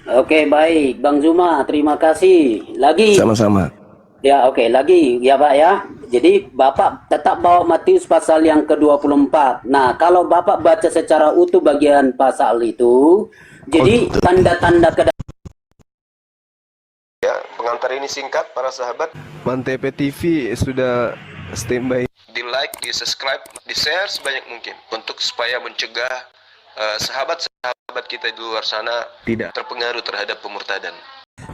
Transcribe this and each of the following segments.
Oke, baik. Bang Zuma, terima kasih. Lagi, Sama-sama. ya oke, lagi ya Pak ya. Jadi Bapak tetap bawa Matius pasal yang ke-24. Nah, kalau Bapak baca secara utuh bagian pasal itu, Oh jadi gitu. tanda-tanda Ya, pengantar ini singkat para sahabat. Mantep TV sudah standby. Di like, di subscribe, di share sebanyak mungkin untuk supaya mencegah sahabat-sahabat kita di luar sana tidak terpengaruh terhadap pemurtadan.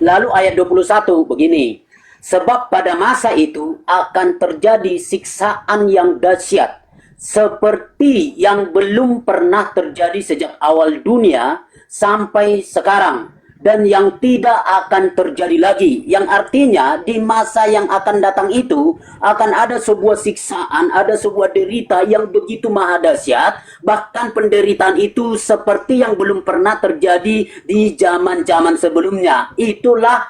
Lalu ayat 21 begini. Sebab pada masa itu akan terjadi siksaan yang dahsyat seperti yang belum pernah terjadi sejak awal dunia sampai sekarang dan yang tidak akan terjadi lagi. Yang artinya di masa yang akan datang itu akan ada sebuah siksaan, ada sebuah derita yang begitu maha dahsyat, bahkan penderitaan itu seperti yang belum pernah terjadi di zaman-zaman sebelumnya. Itulah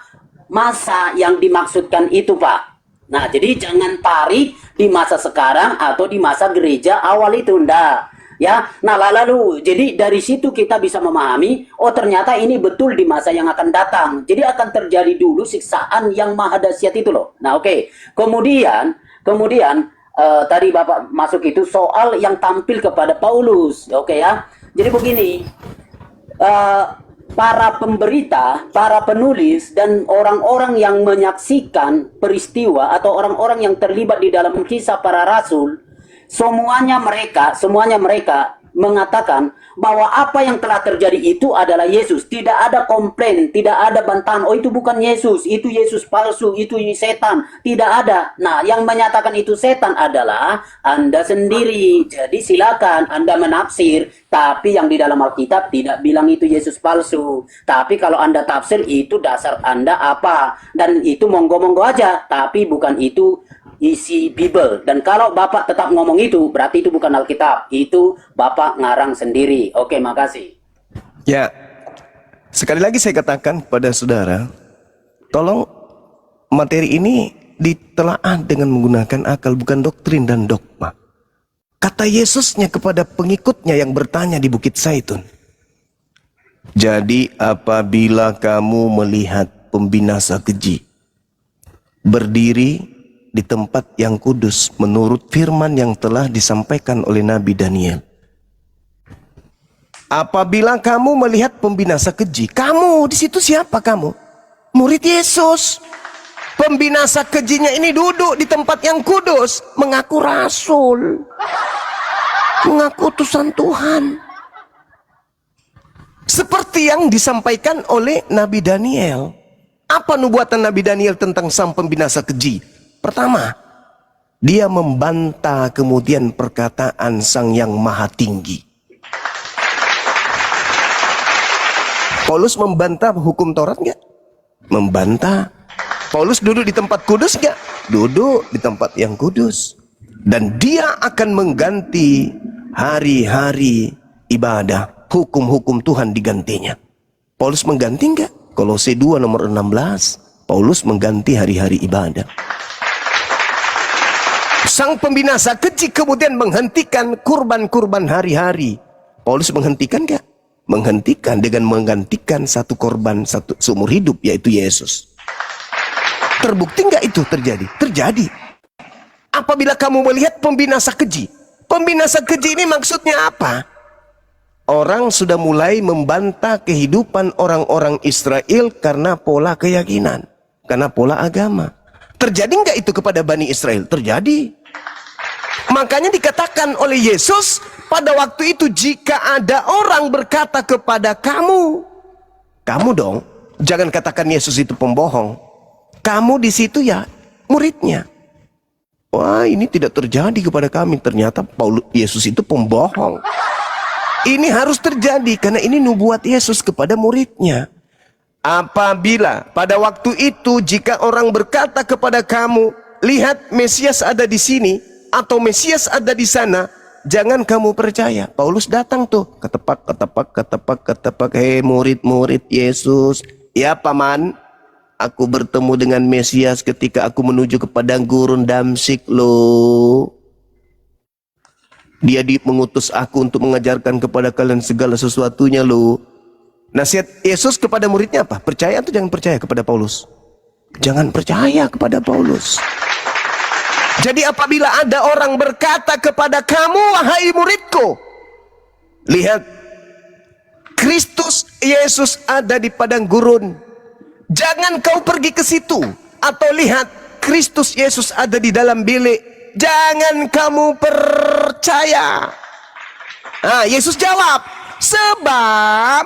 masa yang dimaksudkan itu, Pak. Nah, jadi jangan tarik di masa sekarang atau di masa gereja awal itu, enggak. Ya, nah lalu jadi dari situ kita bisa memahami, oh ternyata ini betul di masa yang akan datang. Jadi akan terjadi dulu siksaan yang maha dahsyat itu loh. Nah, oke. Kemudian tadi Bapak masuk itu soal yang tampil kepada Paulus. Oke ya. Jadi begini, eh, para pemberita, para penulis, dan orang-orang yang menyaksikan peristiwa atau orang-orang yang terlibat di dalam kisah para rasul, semuanya mereka mengatakan bahwa apa yang telah terjadi itu adalah Yesus. Tidak ada komplain, tidak ada bantahan. Oh, itu bukan Yesus, itu Yesus palsu, itu setan. Tidak ada. Nah, yang menyatakan itu setan adalah Anda sendiri. Jadi silakan Anda menafsir. Tapi yang di dalam Alkitab tidak bilang itu Yesus palsu. Tapi kalau Anda tafsir itu dasar Anda apa? Dan itu monggo-monggo aja. Tapi bukan itu isi Bible. Dan kalau Bapak tetap ngomong itu, berarti itu bukan Alkitab. Itu Bapak ngarang sendiri. Oke, makasih. Ya, sekali lagi saya katakan pada saudara, tolong materi ini ditelaah dengan menggunakan akal, bukan doktrin dan dogma. Kata Yesusnya kepada pengikutnya yang bertanya di Bukit Zaitun, jadi apabila kamu melihat pembinasa keji berdiri di tempat yang kudus menurut firman yang telah disampaikan oleh Nabi Daniel. Apabila kamu melihat pembinasa keji, kamu di situ siapa kamu? Murid Yesus. Pembinasa kejinya ini duduk di tempat yang kudus, mengaku rasul, mengaku utusan Tuhan. Seperti yang disampaikan oleh Nabi Daniel. Apa nubuatan Nabi Daniel tentang sang pembinasa keji? Pertama, dia membantah kemudian perkataan sang yang maha tinggi. Paulus membantah hukum Taurat nggak? Membantah. Paulus duduk di tempat kudus nggak? Duduk di tempat yang kudus. Dan dia akan mengganti hari-hari ibadah, hukum-hukum Tuhan digantinya. Paulus mengganti nggak? Kolose 2 nomor 16. Paulus mengganti hari-hari ibadah. Sang pembinasa keji kemudian menghentikan kurban-kurban hari-hari. Paulus menghentikan nggak? Menghentikan dengan menggantikan satu korban satu seumur hidup, yaitu Yesus. Terbukti nggak itu terjadi? Terjadi. Apabila kamu melihat pembinasa keji, pembinasa keji ini maksudnya apa? Orang sudah mulai membantah kehidupan orang-orang Israel karena pola keyakinan, karena pola agama. Terjadi nggak itu kepada Bani Israel? Terjadi. Makanya dikatakan oleh Yesus pada waktu itu, jika ada orang berkata kepada kamu, kamu dong, jangan katakan Yesus itu pembohong. Kamu di situ ya muridnya. Wah, ini tidak terjadi kepada kami. Ternyata Yesus itu pembohong. Ini harus terjadi karena ini nubuat Yesus kepada muridnya. Apabila pada waktu itu jika orang berkata kepada kamu, lihat Mesias ada di sini atau Mesias ada di sana, jangan kamu percaya. Paulus datang tuh, ketepak, hei murid-murid Yesus, ya paman, aku bertemu dengan Mesias ketika aku menuju ke padang gurun Damsik loh. Dia mengutus aku untuk mengajarkan kepada kalian segala sesuatunya loh. Nasihat Yesus kepada muridnya apa? Percaya atau jangan percaya kepada Paulus? Jangan percaya kepada Paulus. Jadi apabila ada orang berkata kepada kamu, wahai muridku, lihat, Kristus Yesus ada di padang gurun, jangan kau pergi ke situ. Atau lihat, Kristus Yesus ada di dalam bilik, jangan kamu percaya. Nah, Yesus jawab, sebab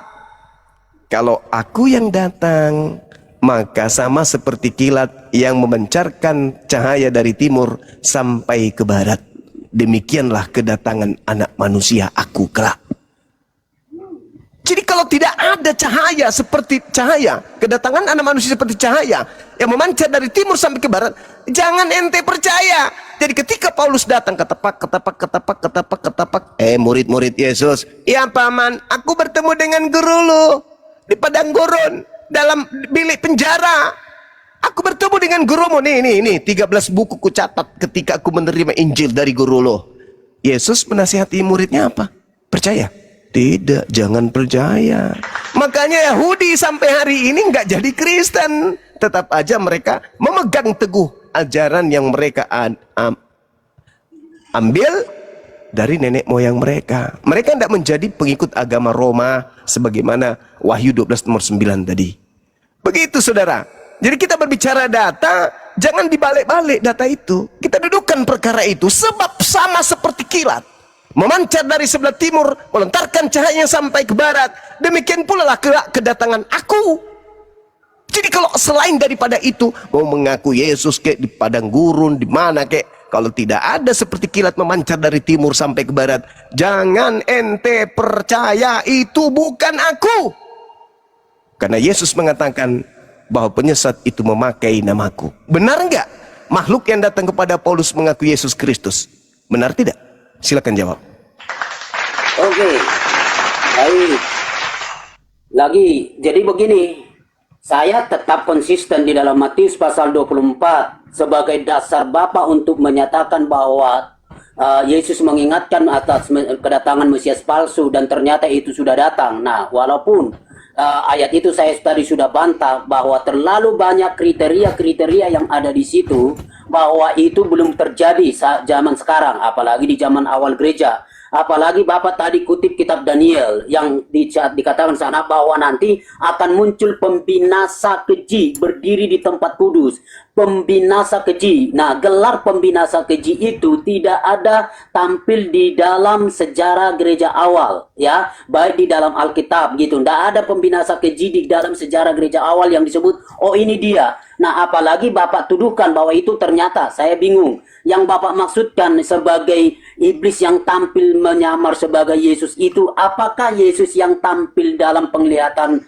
kalau aku yang datang, maka sama seperti kilat yang memancarkan cahaya dari timur sampai ke barat. Demikianlah kedatangan anak manusia aku kelak. Jadi kalau tidak ada cahaya seperti cahaya, kedatangan anak manusia seperti cahaya yang memancar dari timur sampai ke barat, jangan ente percaya. Jadi ketika Paulus datang ketapak, murid-murid Yesus, ya paman, aku bertemu dengan guru lu di padang gurun, dalam bilik penjara. Aku bertemu dengan gurumu. Nih, 13 buku ku catat ketika aku menerima Injil dari guru lo. Yesus menasihati muridnya apa? Percaya? Tidak, jangan percaya. Makanya Yahudi sampai hari ini nggak jadi Kristen. Tetap aja mereka memegang teguh ajaran yang mereka ambil dari nenek moyang mereka. Mereka tidak menjadi pengikut agama Roma sebagaimana Wahyu 12 nomor 9 tadi. Begitu saudara. Jadi kita berbicara data, jangan dibalik-balik data itu. Kita dudukkan perkara itu sebab sama seperti kilat, memancar dari sebelah timur, melontarkan cahayanya sampai ke barat. Demikian pula lah kedatangan aku. Jadi kalau selain daripada itu, mau mengaku Yesus kayak di padang gurun, di mana kayak, kalau tidak ada seperti kilat memancar dari timur sampai ke barat, jangan ente percaya, itu bukan aku. Karena Yesus mengatakan bahwa penyesat itu memakai namaku. Benar enggak makhluk yang datang kepada Paulus mengaku Yesus Kristus? Benar tidak? Silakan jawab. Oke, baik. Lagi, jadi begini, saya tetap konsisten di dalam Matius pasal 24 sebagai dasar Bapa untuk menyatakan bahwa Yesus mengingatkan atas kedatangan Mesias palsu dan ternyata itu sudah datang. Nah, walaupun ayat itu saya tadi sudah bantah bahwa terlalu banyak kriteria-kriteria yang ada di situ, bahwa itu belum terjadi saat zaman sekarang, apalagi di zaman awal gereja. Apalagi Bapak tadi kutip kitab Daniel yang dikatakan sana bahwa nanti akan muncul pembinasa keji berdiri di tempat kudus. Pembinasa keji. Nah, gelar pembinasa keji itu tidak ada tampil di dalam sejarah gereja awal, ya, baik di dalam Alkitab gitu. Tidak ada pembinasa keji di dalam sejarah gereja awal yang disebut, oh ini dia. Nah, apalagi Bapak tuduhkan bahwa itu ternyata, saya bingung. Yang Bapak maksudkan sebagai iblis yang tampil menyamar sebagai Yesus itu, apakah Yesus yang tampil dalam penglihatan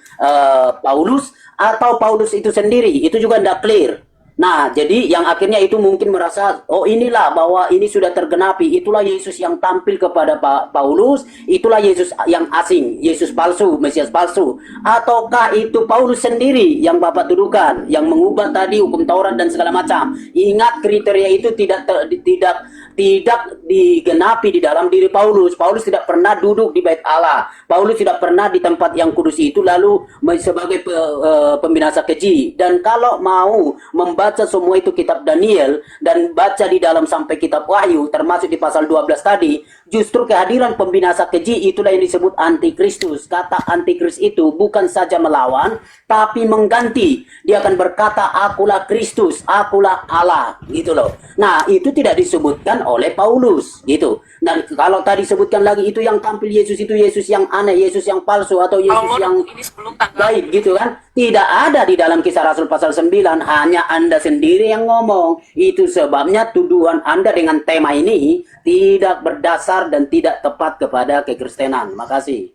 Paulus, atau Paulus itu sendiri? Itu juga tidak clear. Nah, jadi yang akhirnya itu mungkin merasa, oh inilah bahwa ini sudah tergenapi, itulah Yesus yang tampil kepada Paulus, itulah Yesus yang asing, Yesus palsu, Mesias palsu. Ataukah itu Paulus sendiri yang Bapak tuduhkan, yang mengubah tadi hukum Taurat dan segala macam. Ingat, kriteria itu tidak digenapi di dalam diri Paulus. Paulus tidak pernah duduk di bait Allah. Paulus tidak pernah di tempat yang kudus itu lalu sebagai pembinasa keji. Dan kalau mau membaca semua itu kitab Daniel dan baca di dalam sampai kitab Wahyu termasuk di pasal 12 tadi, justru kehadiran pembinasa keji itulah yang disebut antikristus. Kata antikris itu bukan saja melawan tapi mengganti. Dia akan berkata akulah Kristus, akulah Allah, gitu loh. Nah, itu tidak disebutkan oleh Paulus gitu. Dan kalau tadi sebutkan lagi itu yang tampil Yesus itu Yesus yang aneh, Yesus yang palsu atau Yesus yang baik gitu kan. Tidak ada di dalam Kisah Rasul pasal 9, hanya Anda sendiri yang ngomong. Itu sebabnya tuduhan Anda dengan tema ini tidak berdasar dan tidak tepat kepada kekristenan. Makasih.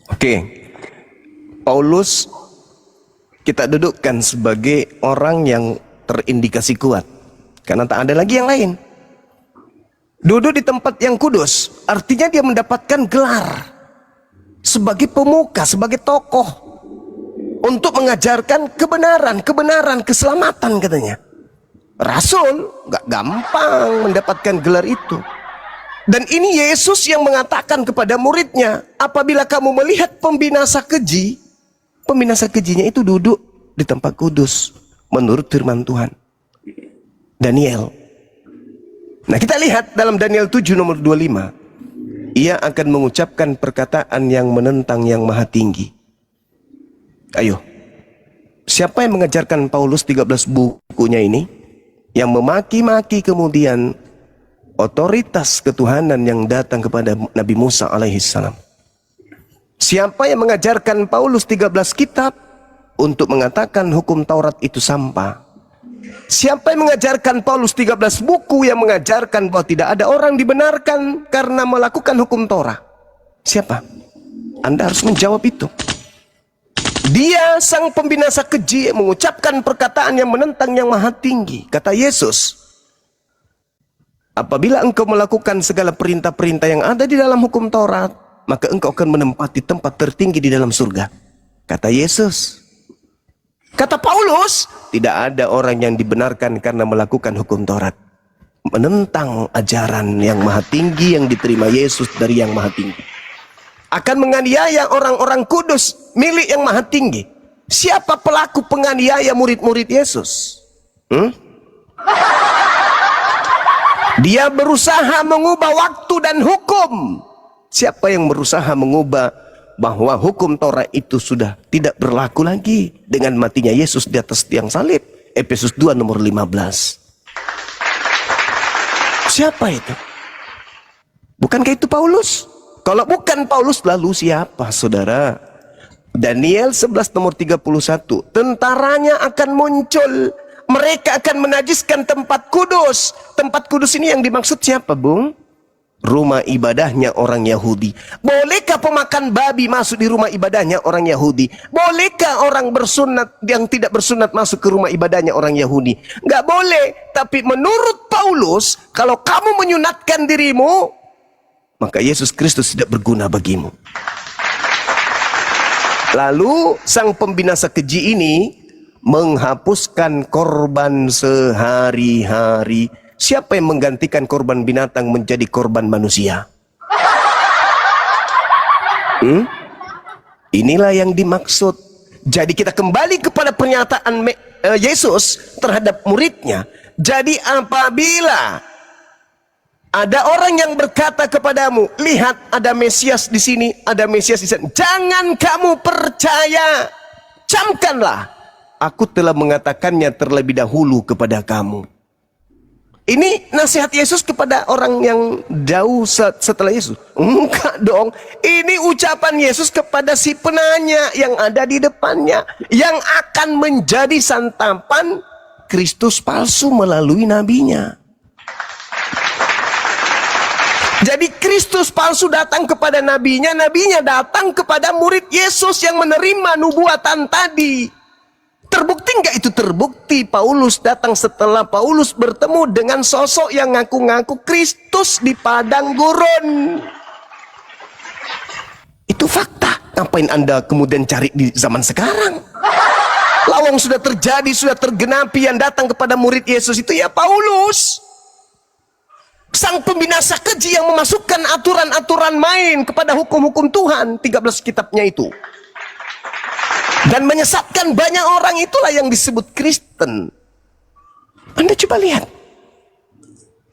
Oke. Paulus kita dudukkan sebagai orang yang terindikasi kuat. Karena tak ada lagi yang lain. Duduk di tempat yang kudus, artinya dia mendapatkan gelar sebagai pemuka, sebagai tokoh untuk mengajarkan kebenaran, keselamatan katanya. Rasul gak gampang mendapatkan gelar itu. Dan ini Yesus yang mengatakan kepada muridnya, apabila kamu melihat pembinasa keji, Pembinasa kejinya itu duduk di tempat kudus menurut firman Tuhan. Daniel. Nah, kita lihat dalam Daniel 7 nomor 25. Ia akan mengucapkan perkataan yang menentang yang maha tinggi. Ayo. Siapa yang mengajarkan Paulus 13 bukunya ini? Yang memaki-maki kemudian otoritas ketuhanan yang datang kepada Nabi Musa alaihissalam. Siapa yang mengajarkan Paulus 13 kitab untuk mengatakan hukum Taurat itu sampah? Siapa yang mengajarkan Paulus 13 buku yang mengajarkan bahwa tidak ada orang dibenarkan karena melakukan hukum Torah? Siapa? Anda harus menjawab itu. Dia sang pembinasa keji mengucapkan perkataan yang menentang yang maha tinggi. Kata Yesus, apabila engkau melakukan segala perintah-perintah yang ada di dalam hukum Taurat, maka engkau akan menempati tempat tertinggi di dalam surga. Kata Yesus. Kata Paulus, tidak ada orang yang dibenarkan karena melakukan hukum Taurat. Menentang ajaran yang maha tinggi yang diterima Yesus dari yang maha tinggi. Akan menganiaya orang-orang kudus milik yang maha tinggi. Siapa pelaku penganiaya murid-murid Yesus? Dia berusaha mengubah waktu dan hukum. Siapa yang berusaha mengubah bahwa hukum Torah itu sudah tidak berlaku lagi dengan matinya Yesus di atas tiang salib? Efesus 2 nomor 15. Siapa itu? Bukankah itu Paulus? Kalau bukan Paulus, lalu siapa, saudara? Daniel 11 nomor 31. Tentaranya akan muncul. Mereka akan menajiskan tempat kudus. Tempat kudus ini yang dimaksud siapa, Bung? Rumah ibadahnya orang Yahudi. Bolehkah pemakan babi masuk di rumah ibadahnya orang Yahudi? Bolehkah orang bersunat yang tidak bersunat masuk ke rumah ibadahnya orang Yahudi? Nggak boleh. Tapi menurut Paulus, kalau kamu menyunatkan dirimu, maka Yesus Kristus tidak berguna bagimu. Lalu sang pembinasa keji ini menghapuskan korban sehari-hari. Siapa yang menggantikan korban binatang menjadi korban manusia? Inilah yang dimaksud. Jadi kita kembali kepada pernyataan Yesus terhadap muridnya. Jadi apabila ada orang yang berkata kepadamu, lihat ada Mesias di sini, ada Mesias di sana, jangan kamu percaya. Camkanlah, aku telah mengatakannya terlebih dahulu kepada kamu. Ini nasihat Yesus kepada orang yang jauh setelah Yesus? Enggak dong. Ini ucapan Yesus kepada si penanya yang ada di depannya, yang akan menjadi santapan Kristus palsu melalui nabinya. Jadi Kristus palsu datang kepada nabinya, nabinya datang kepada murid Yesus yang menerima nubuatan tadi. Terbukti nggak itu? Terbukti. Paulus datang setelah Paulus bertemu dengan sosok yang ngaku-ngaku Kristus di padang gurun. Itu fakta. Ngapain Anda kemudian cari di zaman sekarang? Lawang sudah terjadi, sudah tergenapi. Yang datang kepada murid Yesus itu ya Paulus, sang pembinasa keji yang memasukkan aturan-aturan main kepada hukum-hukum Tuhan, 13 kitabnya itu, dan menyesatkan banyak orang. Itulah yang disebut Kristen. Anda coba lihat,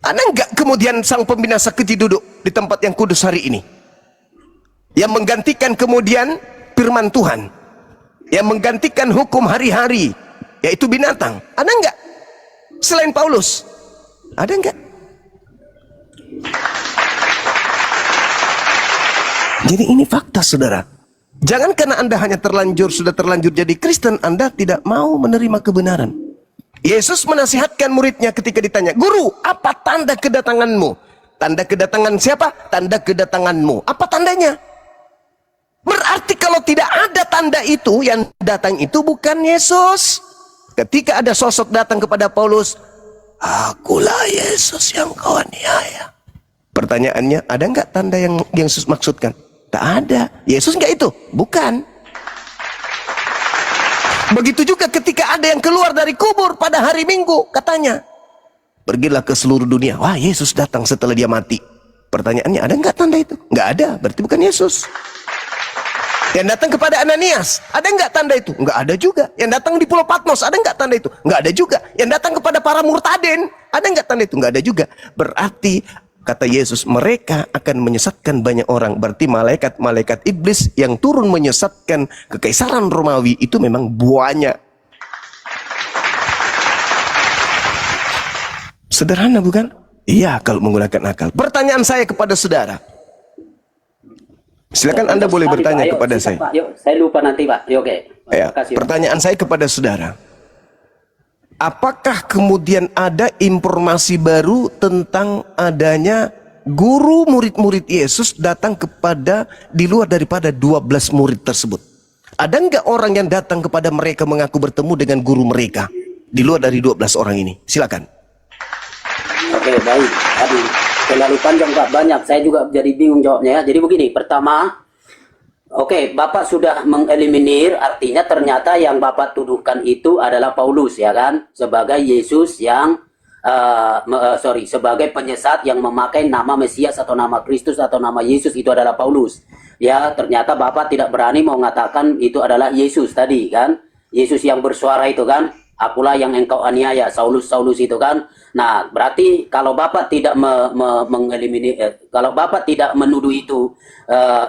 ada nggak kemudian sang pembinasa keji duduk di tempat yang kudus hari ini, yang menggantikan kemudian firman Tuhan, yang menggantikan hukum hari-hari, yaitu binatang? Ada nggak selain Paulus? Ada nggak? Jadi ini fakta, saudara. Jangan karena Anda hanya sudah terlanjur jadi Kristen, Anda tidak mau menerima kebenaran. Yesus menasihatkan muridnya ketika ditanya, Guru, apa tanda kedatanganmu? Tanda kedatangan siapa? Tanda kedatanganmu. Apa tandanya? Berarti kalau tidak ada tanda itu, yang datang itu bukan Yesus. Ketika ada sosok datang kepada Paulus, akulah Yesus yang kau aniaya. Pertanyaannya, ada nggak tanda yang Yesus maksudkan? Tak ada. Yesus nggak itu? Bukan. Begitu juga ketika ada yang keluar dari kubur pada hari Minggu, katanya, pergilah ke seluruh dunia. Wah, Yesus datang setelah dia mati. Pertanyaannya, ada nggak tanda itu? Nggak ada. Berarti bukan Yesus. Yang datang kepada Ananias, ada nggak tanda itu? Nggak ada juga. Yang datang di Pulau Patmos, ada nggak tanda itu? Nggak ada juga. Yang datang kepada para murtadin, ada nggak tanda itu? Nggak ada juga. Berarti kata Yesus, mereka akan menyesatkan banyak orang. Berarti malaikat-malaikat iblis yang turun menyesatkan kekaisaran Romawi itu memang banyak. Sederhana bukan? Iya, kalau menggunakan akal. Pertanyaan saya kepada saudara. Silakan Anda boleh bertanya kepada saya. Pak. Yuk, saya lupa nanti Pak. Yuk, oke. Ya, Kasih, pertanyaan saya kepada saudara. Apakah kemudian ada informasi baru tentang adanya guru murid-murid Yesus datang kepada di luar daripada 12 murid tersebut? Ada nggak orang yang datang kepada mereka mengaku bertemu dengan guru mereka di luar dari 12 orang ini? Silakan. Oke, baik. Aduh, terlalu panjang Pak, banyak. Saya juga jadi bingung jawabnya ya. Jadi begini, pertama, oke, Bapak sudah mengeliminir, artinya ternyata yang Bapak tuduhkan itu adalah Paulus, ya kan? Sebagai Yesus yang, sebagai penyesat yang memakai nama Mesias atau nama Kristus atau nama Yesus itu adalah Paulus. Ya, ternyata Bapak tidak berani mau mengatakan itu adalah Yesus tadi, kan? Yesus yang bersuara itu kan? Akulah yang engkau aniaya, Saulus, Saulus itu kan. Nah, berarti kalau Bapak tidak mengeliminir, kalau Bapak tidak menuduh itu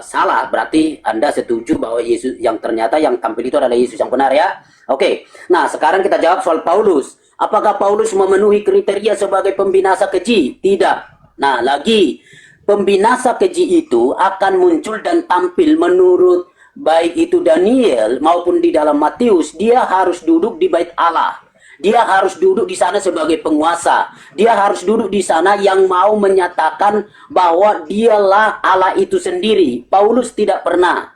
salah, berarti Anda setuju bahwa Yesus yang ternyata yang tampil itu adalah Yesus yang benar ya. Oke. Nah, sekarang kita jawab soal Paulus. Apakah Paulus memenuhi kriteria sebagai pembinasa keji? Tidak. Nah, lagi pembinasa keji itu akan muncul dan tampil menurut baik itu Daniel maupun di dalam Matius, dia harus duduk di bait Allah. Dia harus duduk di sana sebagai penguasa. Dia harus duduk di sana yang mau menyatakan bahwa dialah Allah itu sendiri. Paulus tidak pernah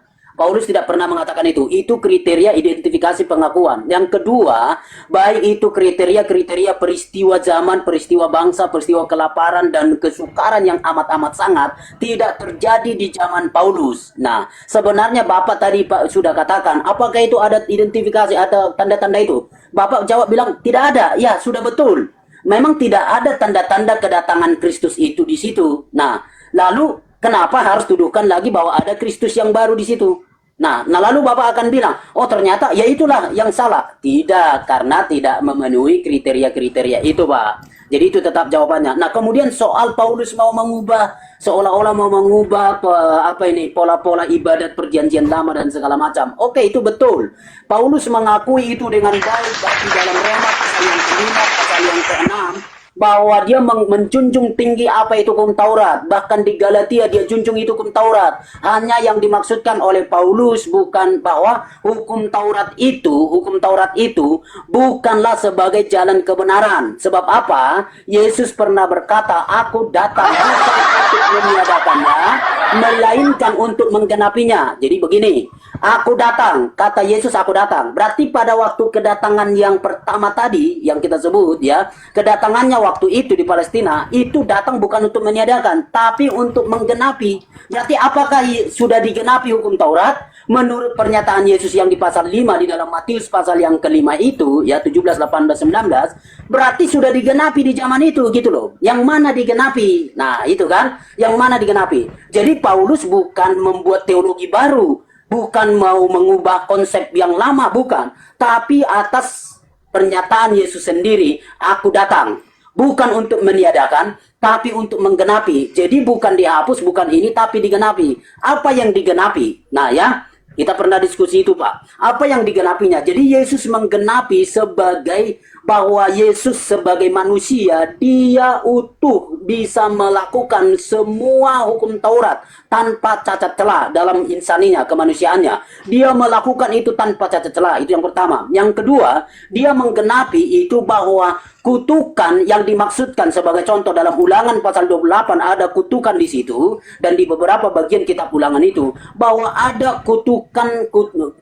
mengatakan itu. Itu kriteria identifikasi pengakuan. Yang kedua, baik itu kriteria-kriteria peristiwa zaman, peristiwa bangsa, peristiwa kelaparan, dan kesukaran yang amat-amat sangat tidak terjadi di zaman Paulus. Nah, sebenarnya Bapak tadi Pak sudah katakan, apakah itu ada identifikasi atau tanda-tanda itu? Bapak jawab bilang, tidak ada. Ya, sudah betul. Memang tidak ada tanda-tanda kedatangan Kristus itu di situ. Nah, lalu kenapa harus tuduhkan lagi bahwa ada Kristus yang baru di situ? Nah, lalu Bapak akan bilang, oh ternyata ya itulah yang salah. Tidak, karena tidak memenuhi kriteria-kriteria itu, Pak. Jadi itu tetap jawabannya. Nah, kemudian soal Paulus mau mengubah, seolah-olah mau mengubah pola-pola ibadat perjanjian lama dan segala macam. Oke, itu betul. Paulus mengakui itu dengan baik di dalam Roma pasal yang ke-5, pasal yang ke-6. Bahwa dia menjunjung tinggi apa itu hukum Taurat. Bahkan di Galatia dia junjung itu hukum Taurat. Hanya yang dimaksudkan oleh Paulus bukan bahwa hukum Taurat itu bukanlah sebagai jalan kebenaran. Sebab apa? Yesus pernah berkata, aku datang bukan untuk meniadakannya, melainkan untuk menggenapinya. Jadi begini, aku datang, kata Yesus aku datang. Berarti pada waktu kedatangan yang pertama tadi, yang kita sebut ya, kedatangannya waktu itu di Palestina, itu datang bukan untuk meniadakan, tapi untuk menggenapi. Berarti apakah sudah digenapi hukum Taurat? Menurut pernyataan Yesus yang di pasal 5 di dalam Matius pasal yang ke-5 itu, ya 17, 18, 19, berarti sudah digenapi di zaman itu gitu loh. Yang mana digenapi? Nah itu kan, yang mana digenapi. Jadi Paulus bukan membuat teologi baru, bukan mau mengubah konsep yang lama, bukan. Tapi atas pernyataan Yesus sendiri, aku datang. Bukan untuk meniadakan, tapi untuk menggenapi. Jadi bukan dihapus, bukan ini, tapi digenapi. Apa yang digenapi? Nah ya, kita pernah diskusi itu Pak. Apa yang digenapinya? Jadi Yesus menggenapi sebagai bahwa Yesus sebagai manusia, dia utuh bisa melakukan semua hukum Taurat tanpa cacat celah dalam insaninya, kemanusiaannya. Dia melakukan itu tanpa cacat celah, itu yang pertama. Yang kedua, dia menggenapi itu bahwa kutukan yang dimaksudkan sebagai contoh dalam Ulangan pasal 28 ada kutukan di situ, dan di beberapa bagian kitab Ulangan itu bahwa ada kutukan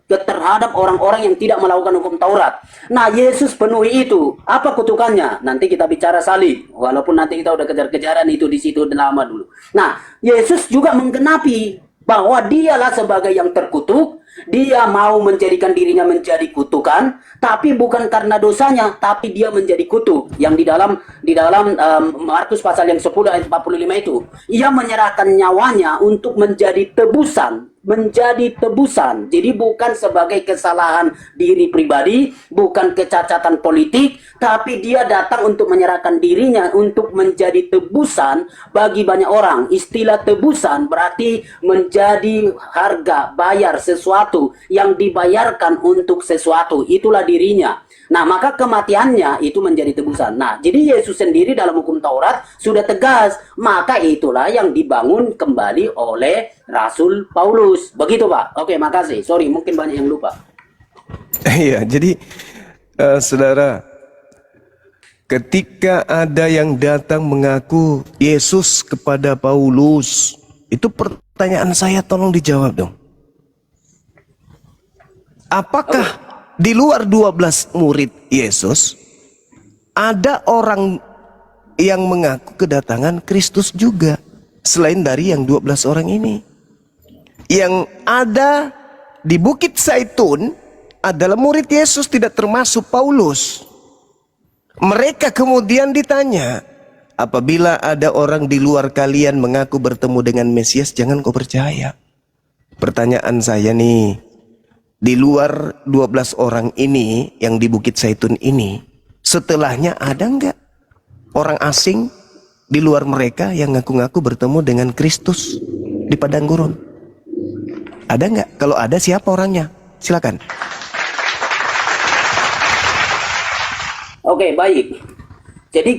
terhadap orang-orang yang tidak melakukan hukum Taurat. Nah, Yesus penuhi itu. Apa kutukannya? Nanti kita bicara salib. Walaupun nanti kita udah kejar-kejaran itu di situ lama dulu. Nah, Yesus juga menggenapi bahwa dialah sebagai yang terkutuk. Dia mau menjadikan dirinya menjadi kutukan, tapi bukan karena dosanya, tapi dia menjadi kutuk. Yang di dalam Markus pasal yang 10 ayat 45 itu, ia menyerahkan nyawanya untuk menjadi tebusan menjadi tebusan. Jadi bukan sebagai kesalahan diri pribadi, bukan kecacatan politik, tapi dia datang untuk menyerahkan dirinya untuk menjadi tebusan bagi banyak orang. Istilah tebusan berarti menjadi harga, bayar sesuatu yang dibayarkan untuk sesuatu. Itulah dirinya. Nah, maka kematiannya itu menjadi tebusan. Nah, jadi Yesus sendiri dalam hukum Taurat sudah tegas. Maka itulah yang dibangun kembali oleh Rasul Paulus. Begitu, Pak. Oke, makasih. Sorry, mungkin banyak yang lupa. Iya, jadi saudara, ketika ada yang datang mengaku Yesus kepada Paulus, itu pertanyaan saya tolong dijawab dong. Apakah di luar 12 murid Yesus ada orang yang mengaku kedatangan Kristus juga selain dari yang 12 orang ini? Yang ada di Bukit Zaitun adalah murid Yesus, tidak termasuk Paulus. Mereka kemudian ditanya, apabila ada orang di luar kalian mengaku bertemu dengan Mesias, jangan kau percaya. Pertanyaan saya nih, di luar 12 orang ini yang di Bukit Zaitun ini, setelahnya ada enggak orang asing di luar mereka yang ngaku-ngaku bertemu dengan Kristus di padang gurun? Ada enggak? Kalau ada, siapa orangnya? Silakan. Oke, baik. Jadi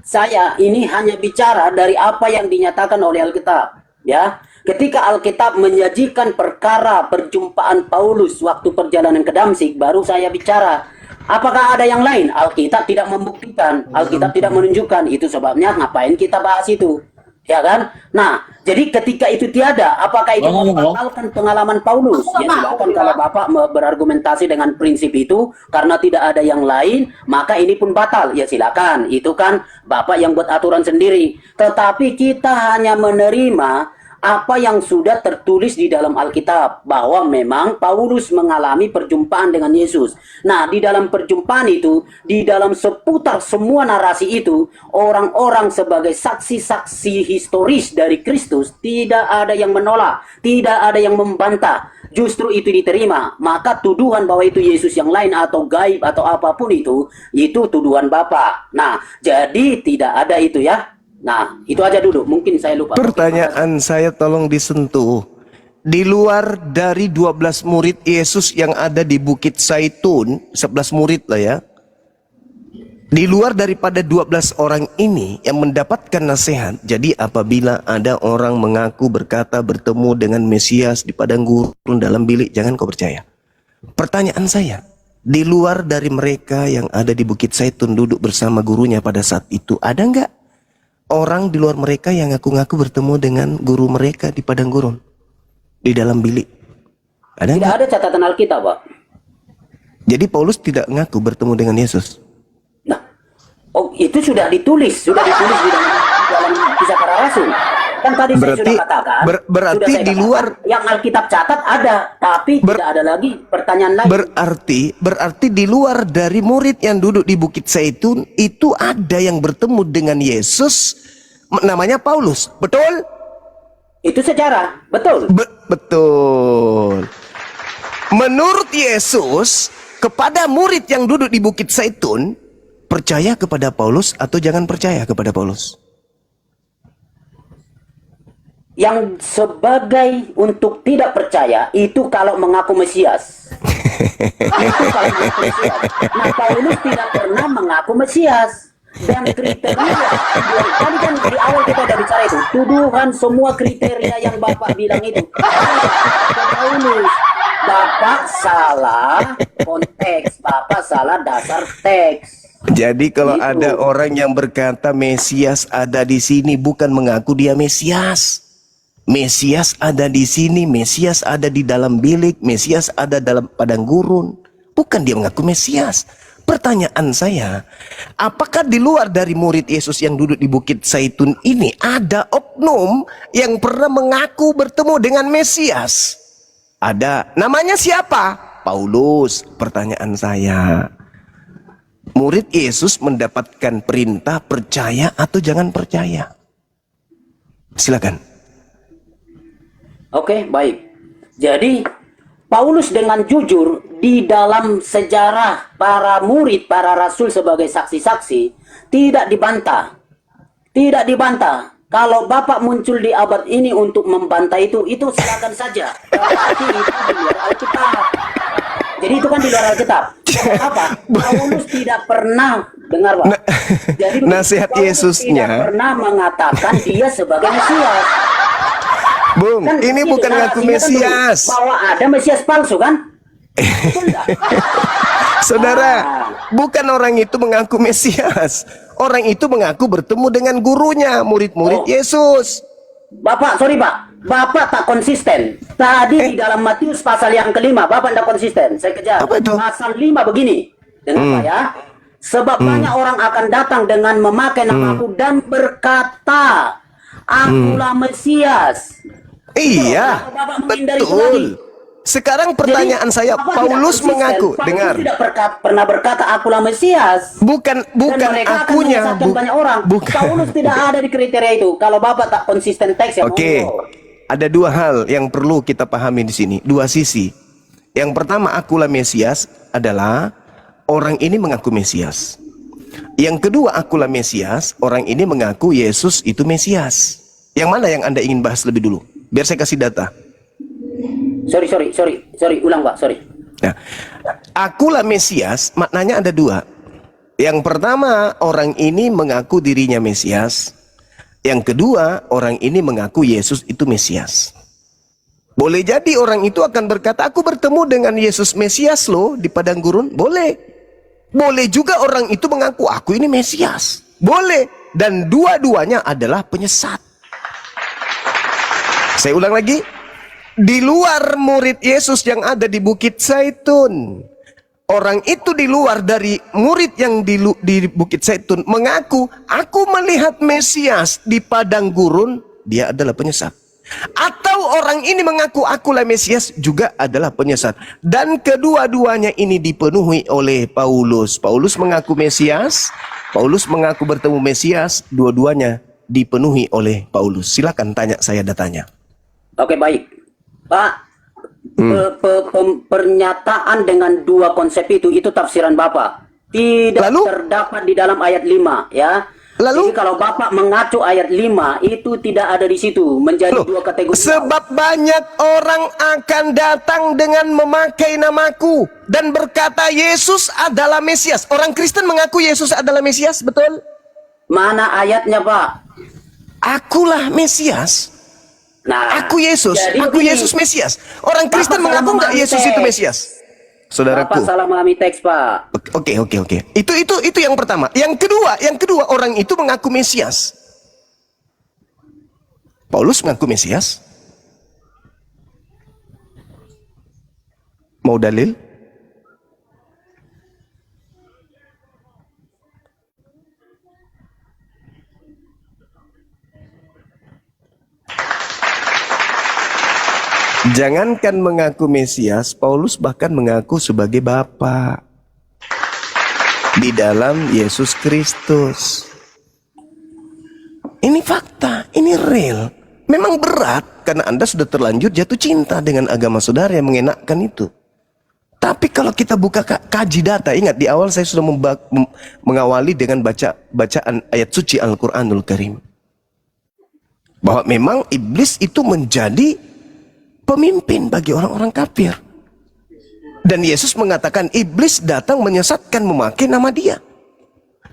saya ini hanya bicara dari apa yang dinyatakan oleh Alkitab, ya. Ketika Alkitab menyajikan perkara perjumpaan Paulus waktu perjalanan ke Damsyik, baru saya bicara. Apakah ada yang lain? Alkitab tidak membuktikan, Alkitab tidak menunjukkan. Itu sebabnya ngapain kita bahas itu, ya kan? Nah, jadi ketika itu tiada, apakah itu membatalkan pengalaman Paulus? Ya silakan, kalau Bapak berargumentasi dengan prinsip itu, karena tidak ada yang lain, maka ini pun batal. Ya silakan, itu kan Bapak yang buat aturan sendiri. Tetapi kita hanya menerima apa yang sudah tertulis di dalam Alkitab, bahwa memang Paulus mengalami perjumpaan dengan Yesus. Nah, di dalam perjumpaan itu, di dalam seputar semua narasi itu, orang-orang sebagai saksi-saksi historis dari Kristus, tidak ada yang menolak, tidak ada yang membantah. Justru itu diterima. Maka tuduhan bahwa itu Yesus yang lain atau gaib atau apapun itu tuduhan Bapak. Nah, jadi tidak ada itu ya. Nah, itu aja dulu. Mungkin saya lupa. Pertanyaan saya tolong disentuh. Di luar dari 12 murid Yesus yang ada di Bukit Zaitun, 11 murid lah ya. Di luar daripada 12 orang ini yang mendapatkan nasihat, jadi apabila ada orang mengaku berkata bertemu dengan Mesias di padang gurun dalam bilik, jangan kau percaya. Pertanyaan saya, di luar dari mereka yang ada di Bukit Zaitun duduk bersama gurunya pada saat itu, ada enggak orang di luar mereka yang ngaku-ngaku bertemu dengan guru mereka di padang gurun, di dalam bilik? Ada tidak enggak? ada catatan Alkitab, Pak. Jadi Paulus tidak ngaku bertemu dengan Yesus. Nah, itu sudah ditulis di dalam Kisah Para Rasul. Kan tadi saya sudah katakan. Berarti di luar yang Alkitab catat ada, tapi tidak ada lagi pertanyaan lain. Berarti di luar dari murid yang duduk di Bukit Zaitun itu ada yang bertemu dengan Yesus, namanya Paulus, betul? Itu sejarah, betul. Betul. Menurut Yesus, kepada murid yang duduk di Bukit Zaitun, percaya kepada Paulus atau jangan percaya kepada Paulus? Yang sebagai untuk tidak percaya itu kalau mengaku Mesias. Itu kalau mengaku Mesias. Nah, Paulus tidak pernah mengaku Mesias. Dan kriteria tadi kan di awal kita udah bicara itu, tuduhan semua kriteria yang Bapak bilang itu. Paulus, Bapak salah konteks, Bapak salah dasar teks. Jadi kalau Gitu. ada orang yang berkata Mesias ada di sini, bukan mengaku dia Mesias. Mesias ada di sini, Mesias ada di dalam bilik, Mesias ada dalam padang gurun. Bukan dia mengaku Mesias. Pertanyaan saya, apakah di luar dari murid Yesus yang duduk di Bukit Zaitun ini ada oknum yang pernah mengaku bertemu dengan Mesias? Ada. Namanya siapa? Paulus. Pertanyaan saya, murid Yesus mendapatkan perintah percaya atau jangan percaya? Silakan. Oke, baik. Jadi Paulus dengan jujur di dalam sejarah para murid, para rasul sebagai saksi-saksi tidak dibantah. Tidak dibantah. Kalau Bapak muncul di abad ini untuk membantah itu silakan saja. Berarti itu di luar Alkitab. Jadi itu kan di luar Alkitab. Apa? Paulus tidak pernah dengar, Pak. Jadi nasihat Paulus Yesusnya tidak pernah mengatakan dia sebagai Mesias. Bung, Kan ini itu bukan ngaku narasinya kan Mesias. bahwa ada Mesias palsu kan? Betul nggak? Saudara, Ah. bukan orang itu mengaku Mesias. Orang itu mengaku bertemu dengan gurunya, murid-murid Oh. Yesus. Bapak, sorry Pak, Bapak tak konsisten. Tadi di dalam Matius pasal yang kelima, Bapak tidak konsisten. Saya kejar. Apa itu? Pasal 5 begini. Dengar Pak ya. Sebab banyak orang akan datang dengan memakai namaku dan berkata, Akulah Mesias. Iya, Kenapa Bapak menghindari itu betul. lagi? Sekarang pertanyaan Jadi, saya, Bapak Paulus tidak mengaku, konsisten. dengar. Paulus tidak pernah berkata, Akulah Mesias. Bukan Dan mereka akan akunya, menyesatkan banyak orang. bukan. Paulus tidak ada di kriteria itu. Kalau Bapak tak konsisten teks ya Oke, monggo. ada dua hal yang perlu kita pahami di sini, dua sisi. Yang pertama, akulah Mesias adalah orang ini mengaku Mesias. Yang kedua, akulah Mesias, orang ini mengaku Yesus itu Mesias. Yang mana yang Anda ingin bahas lebih dulu? Biar saya kasih data. Sorry, ulang Pak, sorry. Nah, akulah Mesias, maknanya ada dua. Yang pertama, orang ini mengaku dirinya Mesias. Yang kedua, orang ini mengaku Yesus itu Mesias. Boleh jadi orang itu akan berkata, aku bertemu dengan Yesus Mesias loh di padang gurun. Boleh. Boleh juga orang itu mengaku, aku ini Mesias. Boleh. Dan dua-duanya adalah penyesat. Saya ulang lagi. Di luar murid Yesus yang ada di Bukit Zaitun, orang itu di luar dari murid yang di Bukit Zaitun mengaku, aku melihat Mesias di padang gurun, dia adalah penyesat. Atau orang ini mengaku akulah Mesias, juga adalah penyesat. Dan kedua-duanya ini dipenuhi oleh Paulus. Paulus mengaku Mesias, Paulus mengaku bertemu Mesias, dua-duanya dipenuhi oleh Paulus. Silakan tanya saya datanya. Oke, baik. Pak, pernyataan dengan dua konsep itu tafsiran Bapak. Tidak Lalu? terdapat di dalam ayat 5 ya. Lalu? Jadi kalau Bapak mengacu ayat 5 itu tidak ada di situ, menjadi Loh, dua kategori. sebab banyak orang akan datang dengan memakai namaku dan berkata Yesus adalah Mesias. Orang Kristen mengaku Yesus adalah Mesias, betul? Mana ayatnya, Pak? Akulah Mesias. Nah, Aku Yesus, jadi aku begini. Yesus Mesias. Orang Bapak Kristen salah mengaku nggak memahami Yesus itu teks. Mesias? Saudaraku. Bapak salah memahami teks, Pak. Oke. Itu yang pertama. Yang kedua orang itu mengaku Mesias. Paulus mengaku Mesias. Mau dalil? Jangankan mengaku Mesias, Paulus bahkan mengaku sebagai Bapa di dalam Yesus Kristus. Ini fakta, ini real. Memang berat karena Anda sudah terlanjur jatuh cinta dengan agama saudara yang mengenakkan itu. Tapi kalau kita buka kaji data, ingat di awal saya sudah mengawali dengan bacaan ayat suci Al-Quranul Karim. Bahwa memang iblis itu menjadi pemimpin bagi orang-orang kafir. Dan Yesus mengatakan iblis datang menyesatkan memakai nama dia.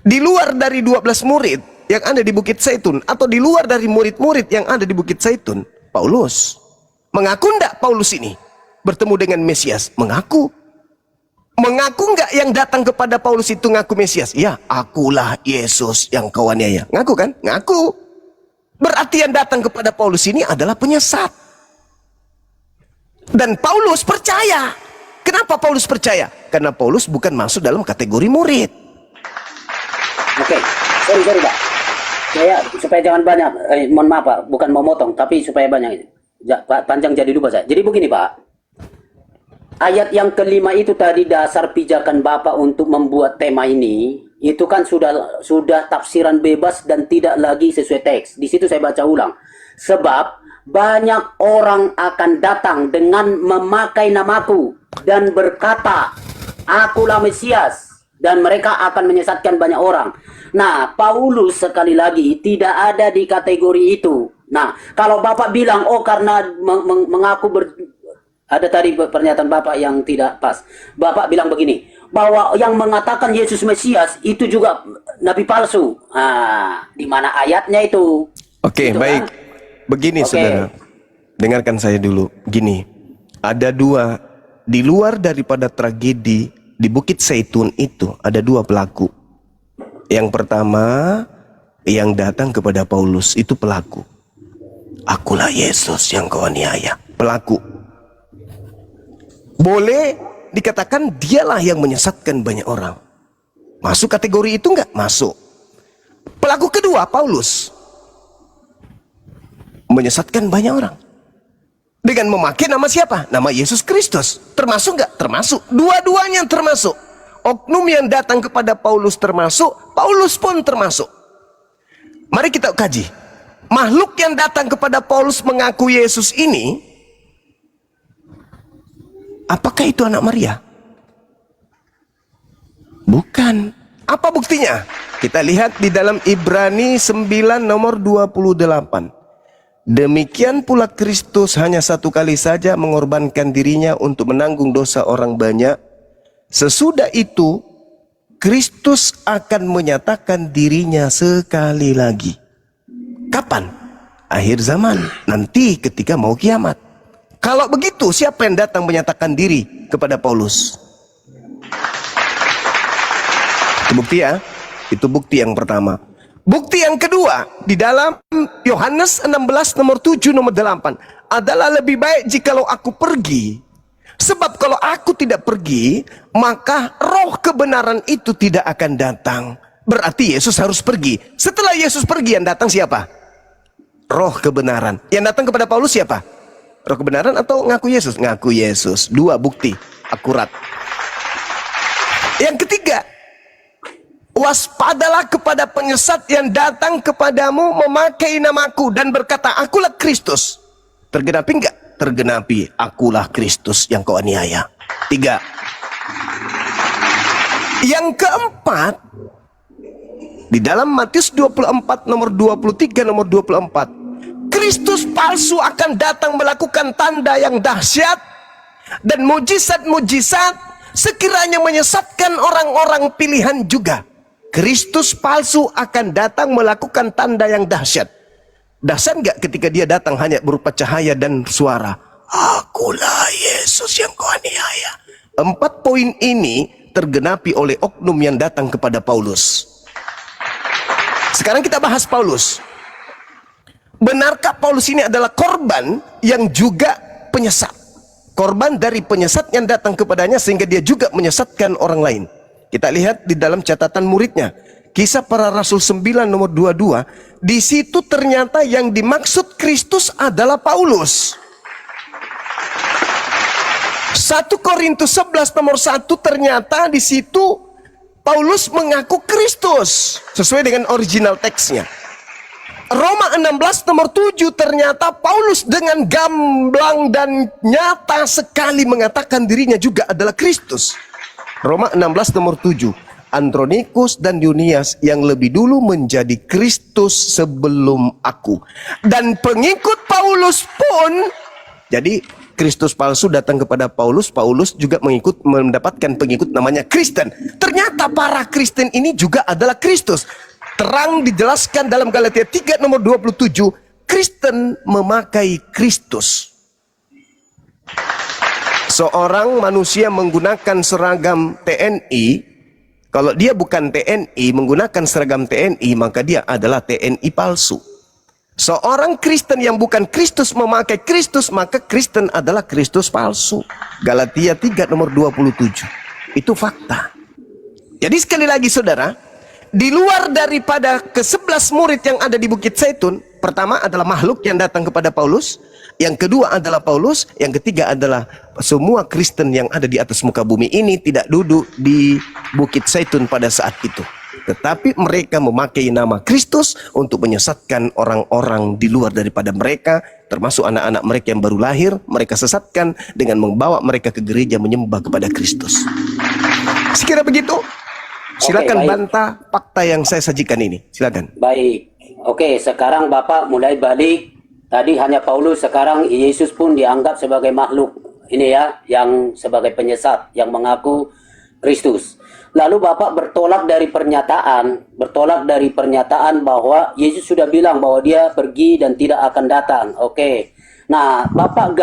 Di luar dari 12 murid yang ada di Bukit Zaitun, atau di luar dari murid-murid yang ada di Bukit Zaitun, Paulus mengaku enggak Paulus ini bertemu dengan Mesias? Mengaku. Mengaku enggak yang datang kepada Paulus itu ngaku Mesias? Ya, akulah Yesus yang kau aniaya. Ngaku kan? Ngaku. Berarti yang datang kepada Paulus ini adalah penyesat. Dan Paulus percaya. Kenapa Paulus percaya? Karena Paulus bukan masuk dalam kategori murid. Oke, sorry Pak. Saya supaya jangan banyak, mohon maaf Pak, bukan mau motong, tapi supaya banyak. Pak, panjang jadi lupa saya. Jadi begini Pak, ayat yang kelima itu tadi dasar pijakan Bapak untuk membuat tema ini, itu kan sudah tafsiran bebas dan tidak lagi sesuai teks. Di situ saya baca ulang. Sebab banyak orang akan datang dengan memakai namaku dan berkata, akulah Mesias, dan mereka akan menyesatkan banyak orang. Nah, Paulus sekali lagi tidak ada di kategori itu. Nah, kalau Bapak bilang, oh karena mengaku ada tadi pernyataan Bapak yang tidak pas. Bapak bilang begini, bahwa yang mengatakan Yesus Mesias itu juga nabi palsu. Di mana ayatnya itu? Oke, Gitu baik. kan? Begini Oke. saudara, dengarkan saya dulu. Gini, ada dua, di luar daripada tragedi di Bukit Zaitun itu, ada dua pelaku. Yang pertama, yang datang kepada Paulus, itu pelaku. Akulah Yesus yang kau aniaya. Pelaku. Boleh dikatakan dialah yang menyesatkan banyak orang. Masuk kategori itu enggak? Masuk. Pelaku kedua, Paulus, menyesatkan banyak orang dengan memakai nama siapa? Nama Yesus Kristus. Termasuk nggak? Termasuk. Dua-duanya termasuk. Oknum yang datang kepada Paulus termasuk, Paulus pun termasuk. Mari kita kaji. Makhluk yang datang kepada Paulus mengaku Yesus ini, apakah itu anak Maria? Bukan. Apa buktinya? Kita lihat di dalam Ibrani 9 nomor 28. Demikian pula Kristus hanya satu kali saja mengorbankan dirinya untuk menanggung dosa orang banyak. Sesudah itu, Kristus akan menyatakan dirinya sekali lagi. Kapan? Akhir zaman. Nanti ketika mau kiamat. Kalau begitu, siapa yang datang menyatakan diri kepada Paulus? Itu bukti ya. Itu bukti yang pertama. Bukti yang kedua, di dalam Yohanes 16 nomor 7 nomor 8, adalah lebih baik jikalau aku pergi. Sebab kalau aku tidak pergi, maka roh kebenaran itu tidak akan datang. Berarti Yesus harus pergi. Setelah Yesus pergi, yang datang siapa? Roh kebenaran. Yang datang kepada Paulus siapa? Roh kebenaran atau ngaku Yesus? Ngaku Yesus. Dua bukti akurat. Yang ketiga, waspadalah kepada penyesat yang datang kepadamu memakai namaku dan berkata, akulah Kristus. Tergenapi enggak? Tergenapi. Akulah Kristus yang kau aniaya. 3. Yang keempat, di dalam Matius 24 nomor 23 nomor 24, Kristus palsu akan datang melakukan tanda yang dahsyat dan mujizat-mujizat sekiranya menyesatkan orang-orang pilihan juga. Kristus palsu akan datang melakukan tanda yang dahsyat. Dahsyat enggak ketika dia datang hanya berupa cahaya dan suara? Akulah Yesus yang kau aniaya. 4 poin ini tergenapi oleh oknum yang datang kepada Paulus. Sekarang kita bahas Paulus. Benarkah Paulus ini adalah korban yang juga penyesat? Korban dari penyesat yang datang kepadanya sehingga dia juga menyesatkan orang lain. Kita lihat di dalam catatan muridnya. Kisah Para Rasul 9 nomor 22. Di situ ternyata yang dimaksud Kristus adalah Paulus. 1 Korintus 11 nomor 1 ternyata di situ Paulus mengaku Kristus sesuai dengan original teksnya. Roma 16 nomor 7 ternyata Paulus dengan gamblang dan nyata sekali mengatakan dirinya juga adalah Kristus. Roma 16 nomor 7, Andronikus dan Yunias yang lebih dulu menjadi Kristus sebelum aku. Dan pengikut Paulus pun, jadi Kristus palsu datang kepada Paulus, Paulus juga mendapatkan pengikut namanya Kristen. Ternyata para Kristen ini juga adalah Kristus. Terang dijelaskan dalam Galatia 3 nomor 27, Kristen memakai Kristus. Seorang manusia menggunakan seragam TNI, kalau dia bukan TNI menggunakan seragam TNI, maka dia adalah TNI palsu. Seorang Kristen yang bukan Kristus memakai Kristus, maka Kristen adalah Kristus palsu. Galatia 3 nomor 27. Itu fakta. Jadi sekali lagi saudara, di luar daripada ke-11 murid yang ada di Bukit Zaitun, pertama adalah makhluk yang datang kepada Paulus, yang kedua adalah Paulus, yang ketiga adalah semua Kristen yang ada di atas muka bumi ini tidak duduk di Bukit Zaitun pada saat itu. Tetapi mereka memakai nama Kristus untuk menyesatkan orang-orang di luar daripada mereka, termasuk anak-anak mereka yang baru lahir. Mereka sesatkan dengan membawa mereka ke gereja menyembah kepada Kristus. Sekira begitu, silakan baik. bantah fakta yang saya sajikan ini. Silakan. Baik. Oke, sekarang Bapak mulai balik. Tadi hanya Paulus, sekarang Yesus pun dianggap sebagai makhluk. Ini ya, yang sebagai penyesat, yang mengaku Kristus. Lalu Bapak bertolak dari pernyataan bahwa Yesus sudah bilang bahwa dia pergi dan tidak akan datang. Oke. Nah, Bapak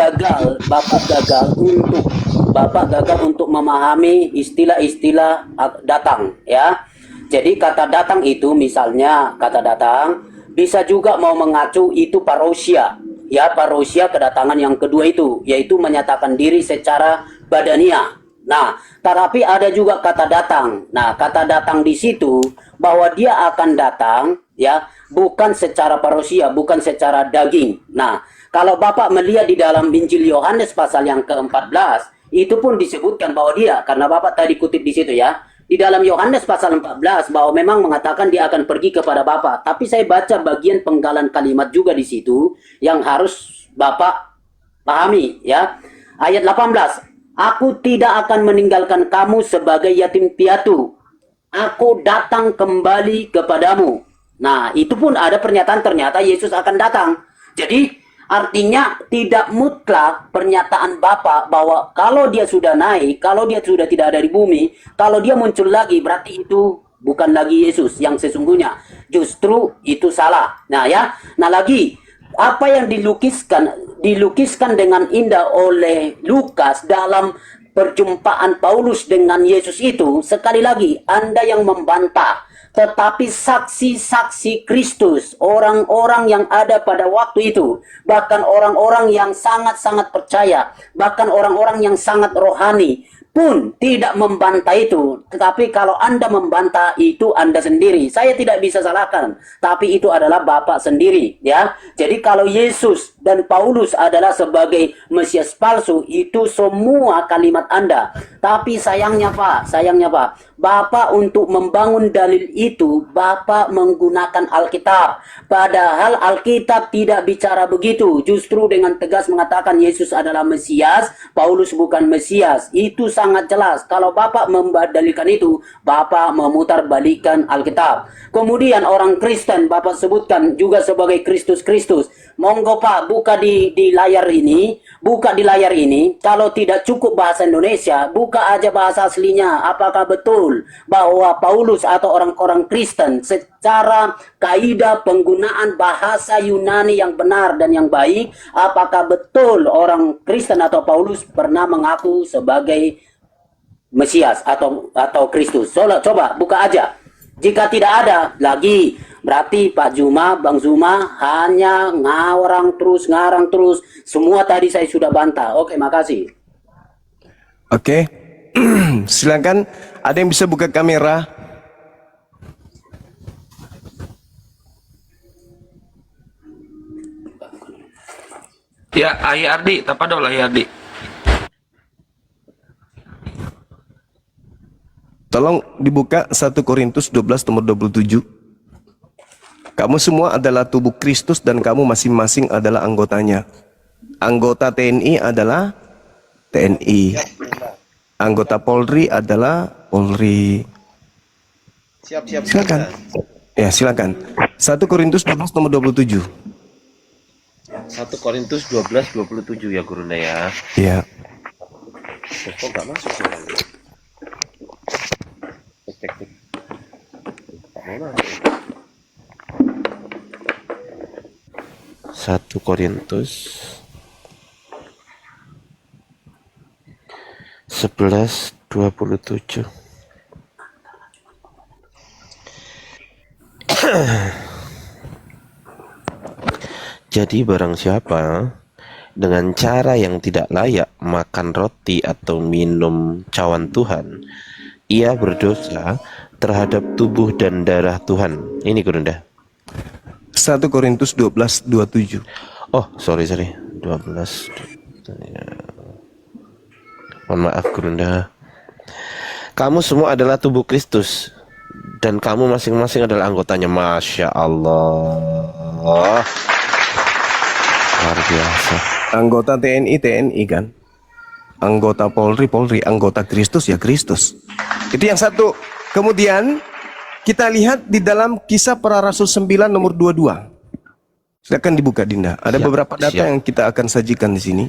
gagal untuk memahami istilah-istilah datang, ya. Jadi kata datang itu, misalnya kata datang bisa juga mau mengacu itu parousia. Ya, parousia kedatangan yang kedua itu, yaitu menyatakan diri secara badania. Nah, tetapi ada juga kata datang. Nah, kata datang di situ bahwa dia akan datang, ya, bukan secara parousia, bukan secara daging. Nah, kalau Bapak melihat di dalam Injil Yohanes pasal yang ke-14, itu pun disebutkan bahwa dia, karena Bapak tadi kutip di situ ya, di dalam Yohanes pasal 14 bahwa memang mengatakan dia akan pergi kepada Bapa. Tapi saya baca bagian penggalan kalimat juga di situ yang harus Bapak pahami, ya. Ayat 18. Aku tidak akan meninggalkan kamu sebagai yatim piatu. Aku datang kembali kepadamu. Nah, itu pun ada pernyataan ternyata Yesus akan datang. Jadi, artinya tidak mutlak pernyataan Bapa bahwa kalau dia sudah naik, kalau dia sudah tidak ada di bumi, kalau dia muncul lagi, berarti itu bukan lagi Yesus yang sesungguhnya. Justru itu salah. Nah ya, nah lagi, apa yang dilukiskan dengan indah oleh Lukas dalam perjumpaan Paulus dengan Yesus itu, sekali lagi Anda yang membantah, tetapi saksi-saksi Kristus, orang-orang yang ada pada waktu itu, bahkan orang-orang yang sangat-sangat percaya, bahkan orang-orang yang sangat rohani pun tidak membantah itu. Tetapi kalau Anda membantah, itu Anda sendiri. Saya tidak bisa salahkan, tapi itu adalah Bapak sendiri, ya. Jadi kalau Yesus dan Paulus adalah sebagai Mesias palsu, itu semua kalimat Anda. Tapi sayangnya Pak, Bapak untuk membangun dalil itu, Bapak menggunakan Alkitab. Padahal Alkitab tidak bicara begitu. Justru dengan tegas mengatakan Yesus adalah Mesias, Paulus bukan Mesias. Itu sangat jelas. Kalau Bapak membadalikan itu, Bapak memutarbalikan Alkitab. Kemudian orang Kristen Bapak sebutkan juga sebagai Kristus. Monggo Pak, buka di layar ini. Kalau tidak cukup bahasa Indonesia, buka aja bahasa aslinya. Apakah betul bahwa Paulus atau orang-orang Kristen secara kaidah penggunaan bahasa Yunani yang benar dan yang baik, apakah betul orang Kristen atau Paulus pernah mengaku sebagai Mesias atau Kristus? Coba buka aja. Jika tidak ada lagi, berarti Pak Zuma, Bang Zuma hanya ngarang terus. Semua tadi saya sudah bantah. Oke, makasih. Oke. Silakan, ada yang bisa buka kamera? Ya, Ayah Ardi, tapadol Ayah Ardi. Tolong dibuka 1 Korintus 12 nomor 27. Kamu semua adalah tubuh Kristus dan kamu masing-masing adalah anggotanya. Anggota TNI adalah TNI. Anggota Polri adalah Polri. Silakan. Ya, silakan. 1 Korintus 12 nomor 27. 1 Korintus 12:27 ya Gurunda ya. Iya. Kok nggak masuk sih? Cek. Mana? 1 Korintus 11:27. Jadi barang siapa dengan cara yang tidak layak makan roti atau minum cawan Tuhan, ia berdosa terhadap tubuh dan darah Tuhan. Ini Gurunda. 1 Korintus 12:27. Oh, sorry. 12. Ya. Mohon maaf Gurunda. Kamu semua adalah tubuh Kristus dan kamu masing-masing adalah anggotanya. Masya Allah, luar biasa. Anggota TNI, TNI kan. Anggota Polri, Polri. Anggota Kristus, ya Kristus. Itu yang satu. Kemudian kita lihat di dalam Kisah Para Rasul 9 nomor 22. Silakan dibuka Dinda. Ada Siap, beberapa data siap. yang kita akan sajikan di sini.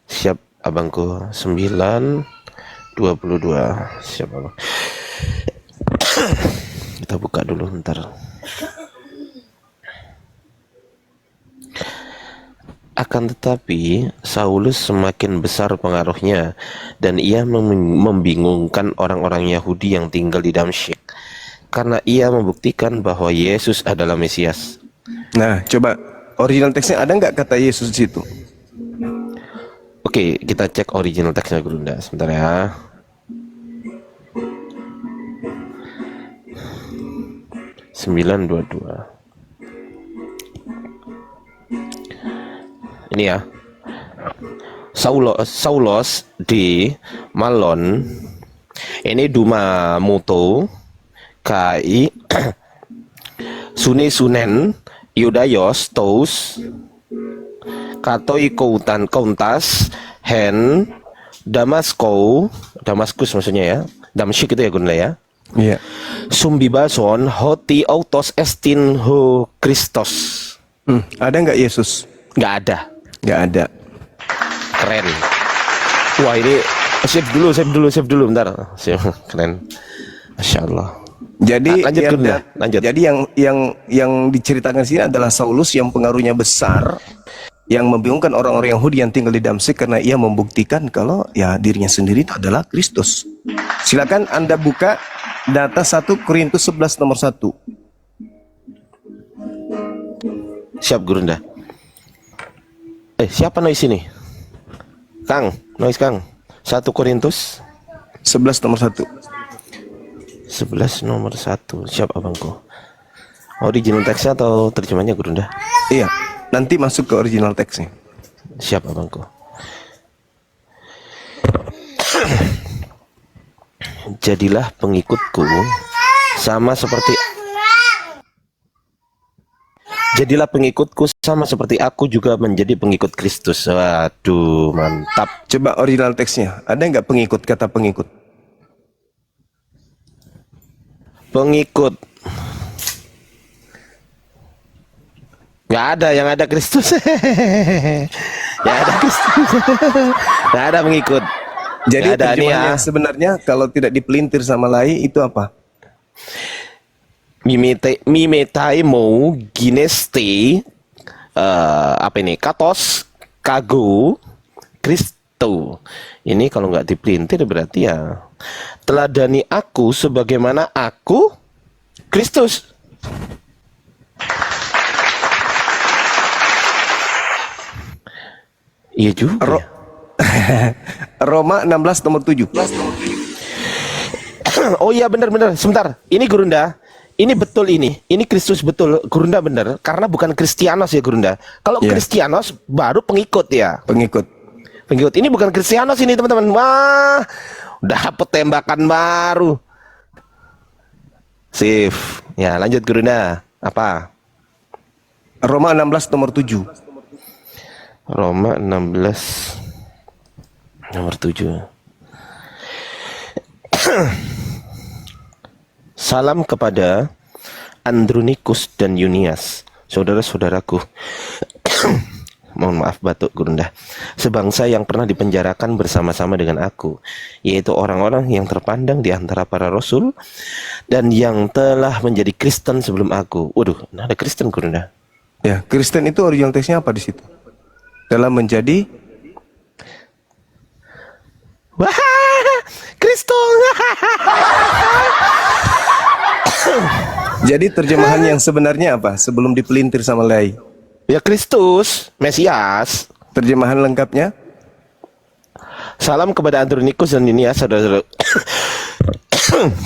Siap abangku. 9:22. Siap abang. Kita buka dulu ntar. Akan tetapi Saulus semakin besar pengaruhnya dan ia membingungkan orang-orang Yahudi yang tinggal di Damsyik karena ia membuktikan bahwa Yesus adalah Mesias. Nah, coba original teksnya ada nggak kata Yesus di situ? Oke, kita cek original teksnya Gurunda. Sebentar ya. (9:22). Ini ya. Saulos di Malon ini Duma Muto Kai Sune Sunen Yudayos Tous Katoi Kauntas Hen Damaskus maksudnya ya. Damsyik itu ya Gunda ya. Iya. Sumbibason hoti autos estin ho Kristos. Ada nggak Yesus? Nggak ada. Nggak ada. Keren. Wah ini save dulu bentar. Keren. Masya Allah. Jadi Lanjut, yang, Gunda. Lanjut. Jadi yang diceritakan di sini adalah Saulus yang pengaruhnya besar, yang membingungkan orang-orang Yahudi yang tinggal di Damsyik karena ia membuktikan kalau ya dirinya sendiri itu adalah Kristus. Silakan Anda buka data 1 Korintus 11 nomor 1. Siap Gurunda. Siapa noise ini? Kang, noise Kang. 1 Korintus 11 nomor 1. 11 nomor 1. Siap abangku. Original teksnya atau terjemahnya Gurunda? Iya, nanti masuk ke original teksnya. Siap abangku. Jadilah pengikutku sama seperti aku juga menjadi pengikut Kristus. Waduh, mantap. Coba original teksnya. Ada nggak pengikut, kata pengikut? Pengikut. Nggak ada, yang ada Kristus. Nggak ada Kristus. Nggak ada pengikut. Jadi Nggak ada nih terjemahan ya. yang sebenarnya kalau tidak dipelintir sama lai itu apa? Mimetai mau gineste apa ini? Katos kago Kristo. Ini kalau nggak dipelintir berarti ya teladani aku sebagaimana aku Kristus. Iya juga. Ya. Roma 16 nomor 7. Oh iya benar. Sebentar. Ini Gurunda. Ini betul ini. Ini Kristus betul. Gurunda benar. Karena bukan Kristianos ya Gurunda. Kalau Iya. Kristianos baru pengikut ya. Pengikut. Ini bukan Kristianos ini teman-teman. Wah, udah dapet tembakan baru. Sip. Ya lanjut Gurunda. Apa? Roma 16 nomor 7. Roma 16 nomor 7. Salam kepada Andronikus dan Yunias, saudara-saudaraku. Mohon maaf batuk Gurunda. Sebangsa yang pernah dipenjarakan bersama-sama dengan aku, yaitu orang-orang yang terpandang di antara para rasul dan yang telah menjadi Kristen sebelum aku. Waduh, ada Kristen Gurunda. Ya, Kristen itu original teksnya apa di situ? Dalam menjadi Wah, Kristen. Jadi terjemahan yang sebenarnya apa? Sebelum dipelintir sama lai. Ya Kristus, Mesias. Terjemahan lengkapnya? Salam kepada Andronikus dan Yunias, saudara-saudara.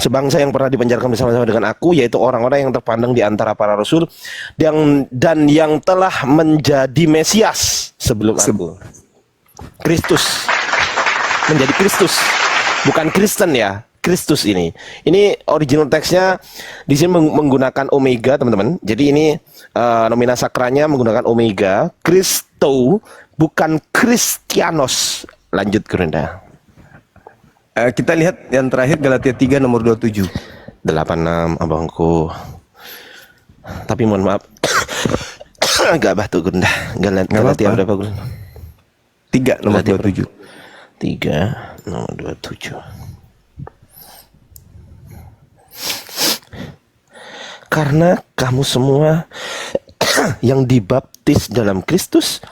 Sebangsa yang pernah dipenjarakan bersama-sama dengan aku, yaitu orang-orang yang terpandang di antara para rasul dan yang telah menjadi Mesias sebelum aku. Kristus. Menjadi Kristus. Bukan Kristen ya. Kristus ini. Ini original teksnya di sini menggunakan omega, teman-teman. Jadi ini nomina sakranya menggunakan omega, Kristo, bukan Kristianos. Lanjut, Gurunda. Kita lihat yang terakhir Galatia 3 nomor 27. 86 abangku. Tapi mohon maaf. Agak batuk, Gurunda. Galatia berapa, Gurunda? 3 nomor 27. 3 nomor 27. Karena kamu semua yang dibaptis dalam Kristus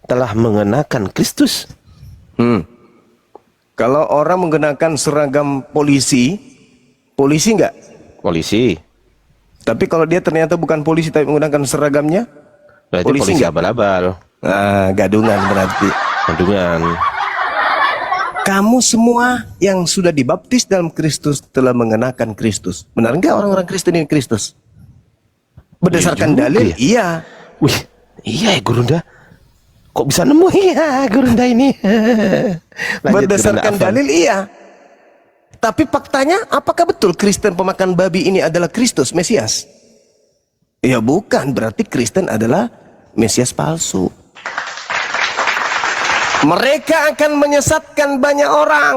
telah mengenakan Kristus. Kalau orang menggunakan seragam polisi, polisi enggak? Polisi. Tapi kalau dia ternyata bukan polisi tapi menggunakan seragamnya, Berarti polisi polisi enggak? abal-abal. Nah, gadungan berarti. Kandungan. Kamu semua yang sudah dibaptis dalam Kristus telah mengenakan Kristus. Benar enggak orang-orang Kristen ini Kristus? Berdasarkan Iya juga dalil, ya. iya. Wih, iya ya, Gurunda. Kok bisa nemu ya Gurunda ini? Lanjut, Berdasarkan Gurunda, Afan. dalil, iya. Tapi faktanya, apakah betul Kristen pemakan babi ini adalah Kristus, Mesias? Ya bukan, berarti Kristen adalah Mesias palsu. Mereka akan menyesatkan banyak orang.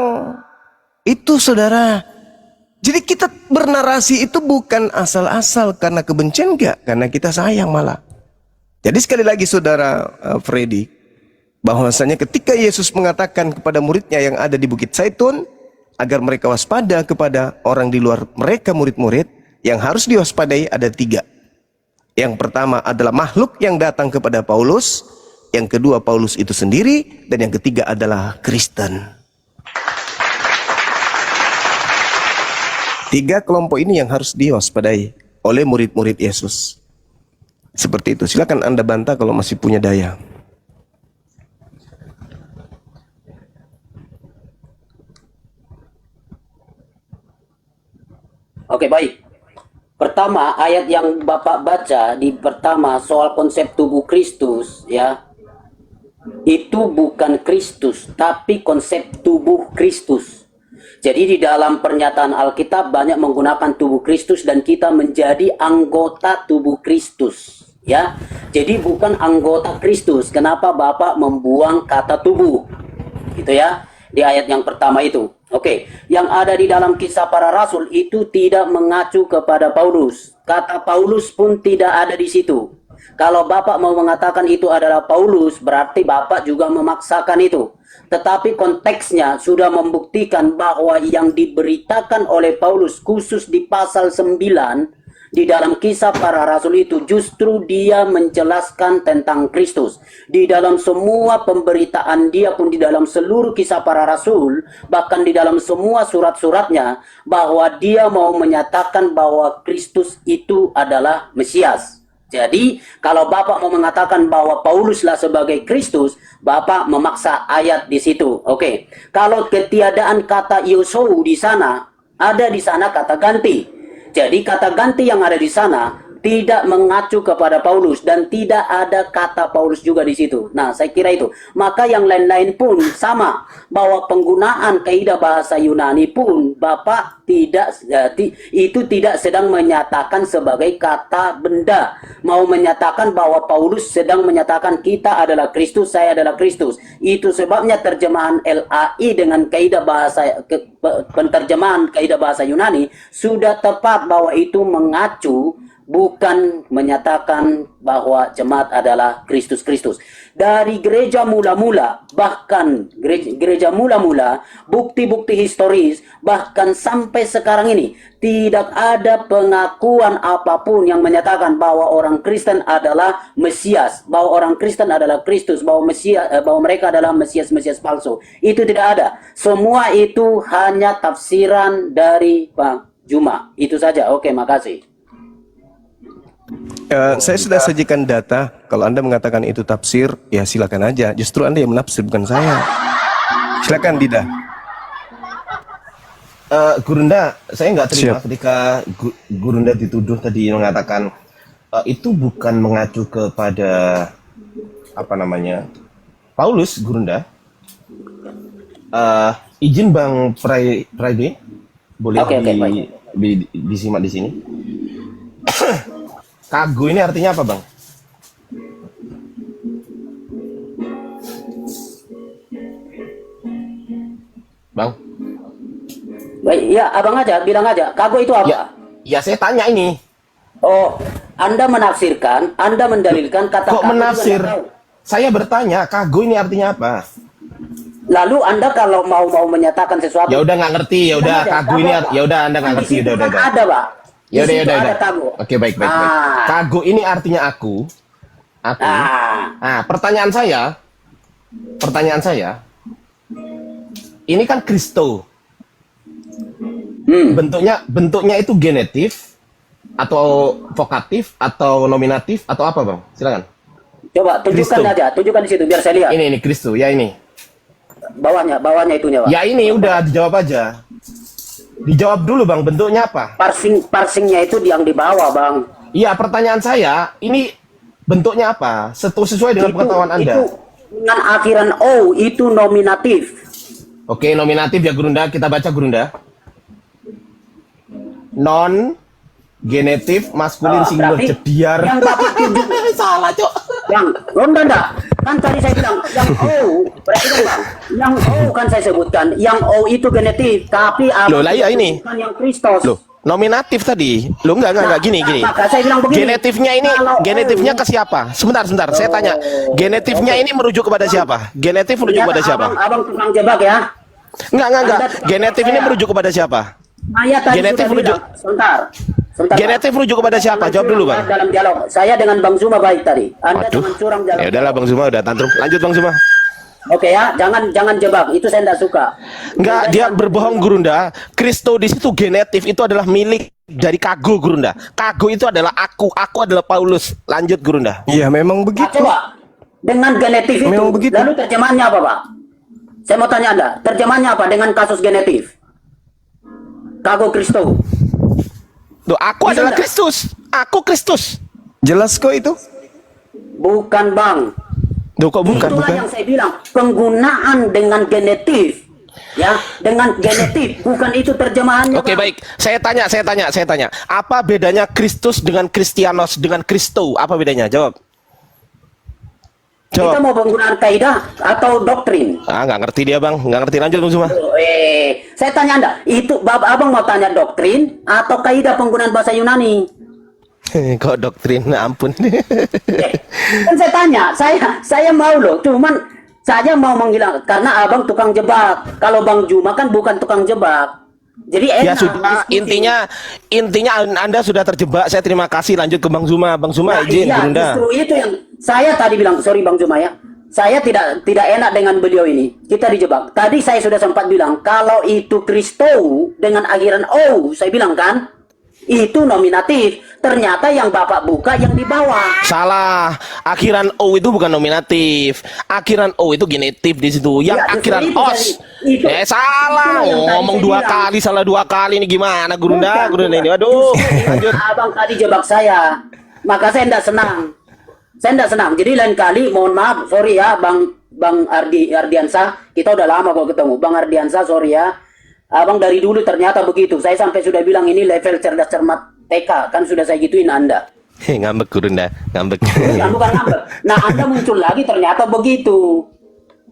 Itu saudara. Jadi kita bernarasi itu bukan asal-asal karena kebencian, enggak. Karena kita sayang malah. Jadi sekali lagi saudara Freddy, bahwasanya ketika Yesus mengatakan kepada muridnya yang ada di Bukit Zaitun, agar mereka waspada kepada orang di luar mereka murid-murid, yang harus diwaspadai ada 3. Yang pertama adalah makhluk yang datang kepada Paulus, yang kedua Paulus itu sendiri, dan yang ketiga adalah Kristen. 3 kelompok ini yang harus diwaspadai oleh murid-murid Yesus. Seperti itu. Silakan Anda bantah kalau masih punya daya. Oke, baik. Pertama, ayat yang Bapak baca di pertama soal konsep tubuh Kristus, ya. Itu bukan Kristus, tapi konsep tubuh Kristus. Jadi di dalam pernyataan Alkitab banyak menggunakan tubuh Kristus dan kita menjadi anggota tubuh Kristus, ya. Jadi bukan anggota Kristus. Kenapa Bapak membuang kata tubuh? Gitu ya. Di ayat yang pertama itu. Oke, yang ada di dalam Kisah Para Rasul itu tidak mengacu kepada Paulus. Kata Paulus pun tidak ada di situ. Kalau Bapak mau mengatakan itu adalah Paulus, berarti Bapak juga memaksakan itu. Tetapi konteksnya sudah membuktikan bahwa yang diberitakan oleh Paulus khusus di pasal 9 di dalam Kisah Para Rasul itu justru dia menjelaskan tentang Kristus. Di dalam semua pemberitaan dia pun di dalam seluruh Kisah Para Rasul, bahkan di dalam semua surat-suratnya, bahwa dia mau menyatakan bahwa Kristus itu adalah Mesias. Jadi, kalau Bapak mau mengatakan bahwa Pauluslah sebagai Kristus, Bapak memaksa ayat di situ. Oke. Kalau ketiadaan kata Iosou di sana, ada di sana kata ganti. Jadi, kata ganti yang ada di sana tidak mengacu kepada Paulus dan tidak ada kata Paulus juga di situ. Nah, saya kira itu. Maka yang lain-lain pun sama, bahwa penggunaan kaidah bahasa Yunani pun Bapak itu tidak sedang menyatakan sebagai kata benda. Mau menyatakan bahwa Paulus sedang menyatakan kita adalah Kristus, saya adalah Kristus. Itu sebabnya terjemahan LAI dengan kaidah bahasa penterjemahan kaidah bahasa Yunani sudah tepat bahwa itu mengacu, bukan menyatakan bahwa jemaat adalah Kristus. Dari gereja mula-mula, bahkan gereja mula-mula, bukti-bukti historis, bahkan sampai sekarang ini, tidak ada pengakuan apapun yang menyatakan bahwa orang Kristen adalah Mesias, bahwa orang Kristen adalah Kristus, bahwa mereka adalah Mesias palsu. Itu tidak ada. Semua itu hanya tafsiran dari Pak Juma. Itu saja. Oke, makasih. Saya sudah sajikan data. Kalau Anda mengatakan itu tafsir, ya silakan aja. Justru Anda yang menafsir, bukan saya. Silakan Dida. Gurunda, saya nggak terima Siap. ketika Gurunda dituduh tadi mengatakan itu bukan mengacu kepada Paulus, Gurunda. Izin Bang Friday, Boleh Oke, baik. disimak di sini. Kagu ini artinya apa, Bang? Bang? Baik, ya abang aja, bilang aja. Kago itu apa? Ya saya tanya ini. Oh, Anda menafsirkan, Anda mendalilkan kata Kok kago itu menafsir? Anda tahu. Saya bertanya, kagu ini artinya apa? Lalu Anda kalau mau menyatakan sesuatu, Ya udah nggak ngerti, ya udah Ada, kagu kago ini, apa? ya udah Anda nggak Kan di ngerti, situ udah kan udah. ada, Pak. Di Ya udah, situ udah. ada kago. Oke, baik. Ah. Kagu ini artinya aku. Ah, Nah, pertanyaan saya, ini kan Kristo. Bentuknya itu genetif atau vokatif atau nominatif atau apa, Bang? Silakan. coba tunjukkan Kristo. aja, tunjukkan di situ biar saya lihat. Ini Kristo, ya ini. Bawahnya itunya, Pak. Ya ini udah dijawab aja. Dijawab dulu, Bang, bentuknya apa? Parsingnya itu yang di bawah, Bang. Iya, pertanyaan saya, ini bentuknya apa? Sesuai dengan pengetahuan Anda. Itu dengan akhiran O itu nominatif. Oke, nominatif ya, Gurunda. Kita baca, Gurunda. Non genetif maskulin singular Berarti jediar. yang Bapak tunjuk Salah, Cok. yang enggak. Kan tadi saya bilang yang O, berarti kan Bang, yang O kan saya sebutkan, yang O itu genetif, tapi Loh, lah iya ini. bukan yang Kristus. Loh, nominatif tadi. Loh, enggak gini. Maka saya bilang begini. Genetifnya ini, kalau genetifnya O- ke siapa? Sebentar, saya tanya. Genetifnya ini merujuk kepada siapa? Genetif merujuk Ternyata kepada siapa? Abang tukang jebak ya. Enggak. Anda tukang Genetif jebak ini saya. merujuk kepada siapa? Saya tadi Genetif sudah merujuk- bilang. Sebentar. Genetif merujuk kepada siapa? Jawab dulu, Bang. Dalam dialog. Saya dengan Bang Zuma baik tadi. Anda Waduh. jangan curang dalam. Ya udahlah, Bang Zuma udah tantrum. Lanjut, Bang Zuma. Oke ya, jangan jebak. Itu saya tidak suka. Enggak, dia berbohong, Gurunda. Kristo di situ genetif itu adalah milik dari Kago, Gurunda. Kago itu adalah aku adalah Paulus. Lanjut, Gurunda. Iya, memang Nah, begitu. coba dengan genetif itu, Memang begitu. lalu terjemahannya apa, Pak? Saya mau tanya Anda, terjemahannya apa dengan kasus genetif? Kago Kristo. Tuh, aku Bisa adalah nggak? Kristus. Aku Kristus. Jelas kok itu. Bukan, Bang. Tuh, kok bukan? Itulah yang saya bilang, penggunaan dengan genetif. Ya, dengan genetif, bukan itu terjemahannya. Oke, Bang. baik. Saya tanya. Apa bedanya Kristus dengan Kristianos dengan Kristo? Apa bedanya? Jawab. Kita mau penggunaan kaidah atau doktrin? Nggak ngerti dia, Bang. Nggak ngerti. Lanjut, Bang Zuma. Saya tanya Anda, itu Abang mau tanya doktrin atau kaidah penggunaan bahasa Yunani? Kok doktrin? Nah, ampun. Kan saya tanya, saya mau loh, cuman saya mau menghilang karena Abang tukang jebak. Kalau Bang Juma kan bukan tukang jebak. Jadi Ya enak. sudah, diskusi. intinya Anda sudah terjebak. Saya terima kasih. Lanjut ke Bang Zuma. Bang Zuma, Nah, izin, iya, Gurunda. justru itu yang saya tadi bilang, sorry Bang Juma ya. Saya tidak enak dengan beliau ini. Kita dijebak. Tadi saya sudah sempat bilang kalau itu Kristo dengan akhiran O, saya bilang kan, itu nominatif. Ternyata yang Bapak buka yang di bawah. Salah. Akhiran O itu bukan nominatif. Akhiran O itu genetif di situ. Yang Ya, justru akhiran itu os. itu. Salah. Itulah yang tadi Ngomong saya dua bilang. kali, salah dua kali ini gimana, Gurunda? Bukan, Gurunda ini. bukan. Aduh. Justru Lanjut. Abang tadi jebak saya. Maka saya tidak senang. Jadi lain kali mohon maaf, sorry ya Bang Ardiansa, kita udah lama kok ketemu. Bang Ardiansa, sorry ya. Abang dari dulu ternyata begitu. Saya sampai sudah bilang ini level cerdas cermat TK, kan sudah saya gituin Anda. Ngambek, Gurunda. Ngambek. Bukan ngambek. Nah, Anda muncul lagi ternyata begitu.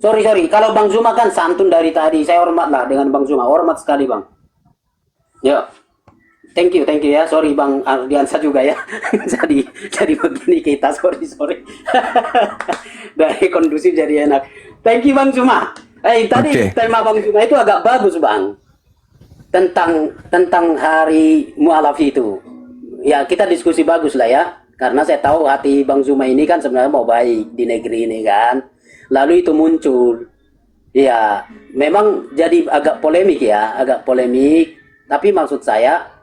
Sorry. Kalau Bang Zuma kan santun dari tadi. Saya hormat lah dengan Bang Zuma. Hormat sekali, Bang. Ya. Thank you ya. Sorry Bang Ardiansa juga ya. jadi begini kita, sorry. Dari kondusif jadi enak. Thank you Bang Zuma. Tadi Oke. tema Bang Zuma itu agak bagus, Bang. Tentang hari mualaf itu. Ya, kita diskusi bagus lah ya. Karena saya tahu hati Bang Zuma ini kan sebenarnya mau baik di negeri ini kan. Lalu itu muncul. Ya, memang jadi agak polemik. Tapi maksud saya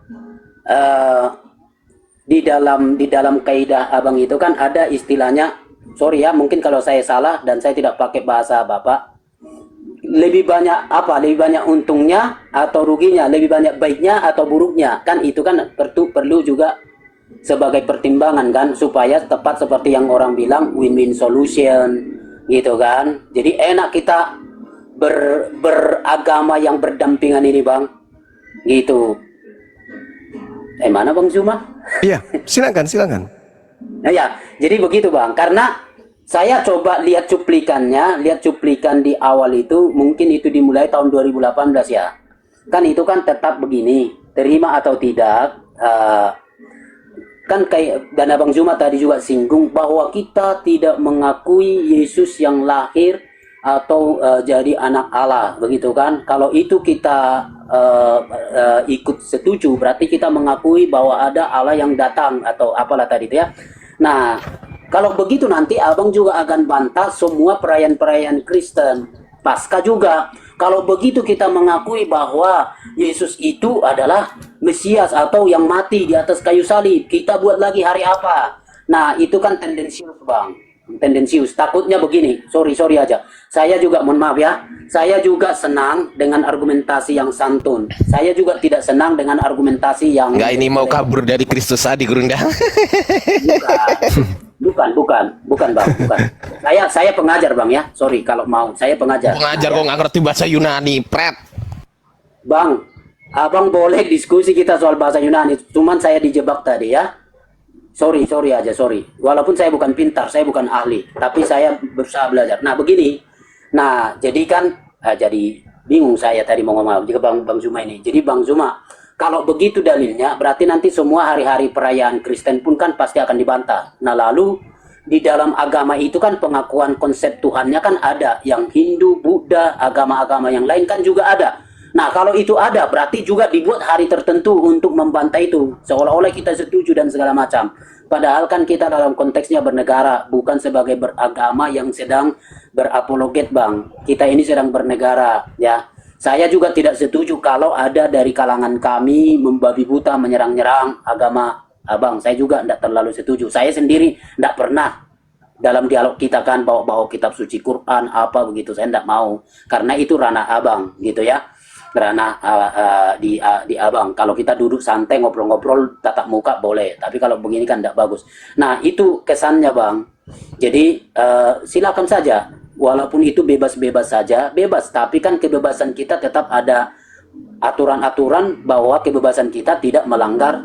di dalam kaidah Abang itu kan ada istilahnya, sorry ya, mungkin kalau saya salah dan saya tidak pakai bahasa Bapak, lebih banyak untungnya atau ruginya, lebih banyak baiknya atau buruknya, kan itu kan perlu juga sebagai pertimbangan kan, supaya tepat seperti yang orang bilang win-win solution gitu kan. Jadi enak kita beragama yang berdampingan ini, Bang. Gitu. Mana Bang Zuma? Iya, silakan, silakan. Nah ya, jadi begitu Bang. Karena saya coba lihat cuplikannya, lihat cuplikan di awal itu, mungkin itu dimulai tahun 2018 ya. Kan itu kan tetap begini, terima atau tidak, kan kayak dan Abang Zuma tadi juga singgung bahwa kita tidak mengakui Yesus yang lahir atau jadi anak Allah, begitu kan? Kalau itu kita ikut setuju, berarti kita mengakui bahwa ada Allah yang datang atau apalah tadi itu ya. Nah, kalau begitu nanti Abang juga akan bantah semua perayaan-perayaan Kristen, Paskah juga. Kalau begitu kita mengakui bahwa Yesus itu adalah Mesias atau yang mati di atas kayu salib, kita buat lagi hari apa? Nah, itu kan tendensius, Bang. Tendensius. Takutnya begini, sorry aja. Saya juga, mohon maaf ya, saya juga senang dengan argumentasi yang santun. Saya juga tidak senang dengan argumentasi yang... Enggak, ini mau kabur dari Kristus tadi, Gurunda. Bukan Bang, bukan. Saya pengajar Bang ya, sorry kalau mau, saya pengajar. Pengajar kok nggak ngerti bahasa Yunani, pret. Bang, Abang boleh diskusi kita soal bahasa Yunani, cuman saya dijebak tadi ya. Sorry aja. Walaupun saya bukan pintar, saya bukan ahli, tapi saya berusaha belajar. Nah begini, nah jadi kan, jadi bingung saya tadi mau ngomong juga Bang Zuma ini. Jadi Bang Zuma, kalau begitu dalilnya, berarti nanti semua hari-hari perayaan Kristen pun kan pasti akan dibantah. Nah lalu di dalam agama itu kan pengakuan konsep Tuhannya kan ada, yang Hindu, Buddha, agama-agama yang lain kan juga ada. Nah kalau itu ada, berarti juga dibuat hari tertentu untuk membantah itu, seolah-olah kita setuju dan segala macam. Padahal kan kita dalam konteksnya bernegara, bukan sebagai beragama yang sedang berapologet Bang. Kita ini sedang bernegara ya. Saya juga tidak setuju kalau ada dari kalangan kami membabi buta menyerang-nyerang agama Abang. Saya juga tidak terlalu setuju. Saya sendiri tidak pernah dalam dialog kita kan bawa kitab suci Quran apa begitu. Saya tidak mau karena itu ranah Abang gitu ya. Ranah di Abang. Kalau kita duduk santai ngobrol-ngobrol tatap muka boleh, tapi kalau begini kan tidak bagus. Nah itu kesannya Bang. Jadi silakan saja, walaupun itu bebas-bebas saja, bebas. Tapi kan kebebasan kita tetap ada aturan-aturan bahwa kebebasan kita tidak melanggar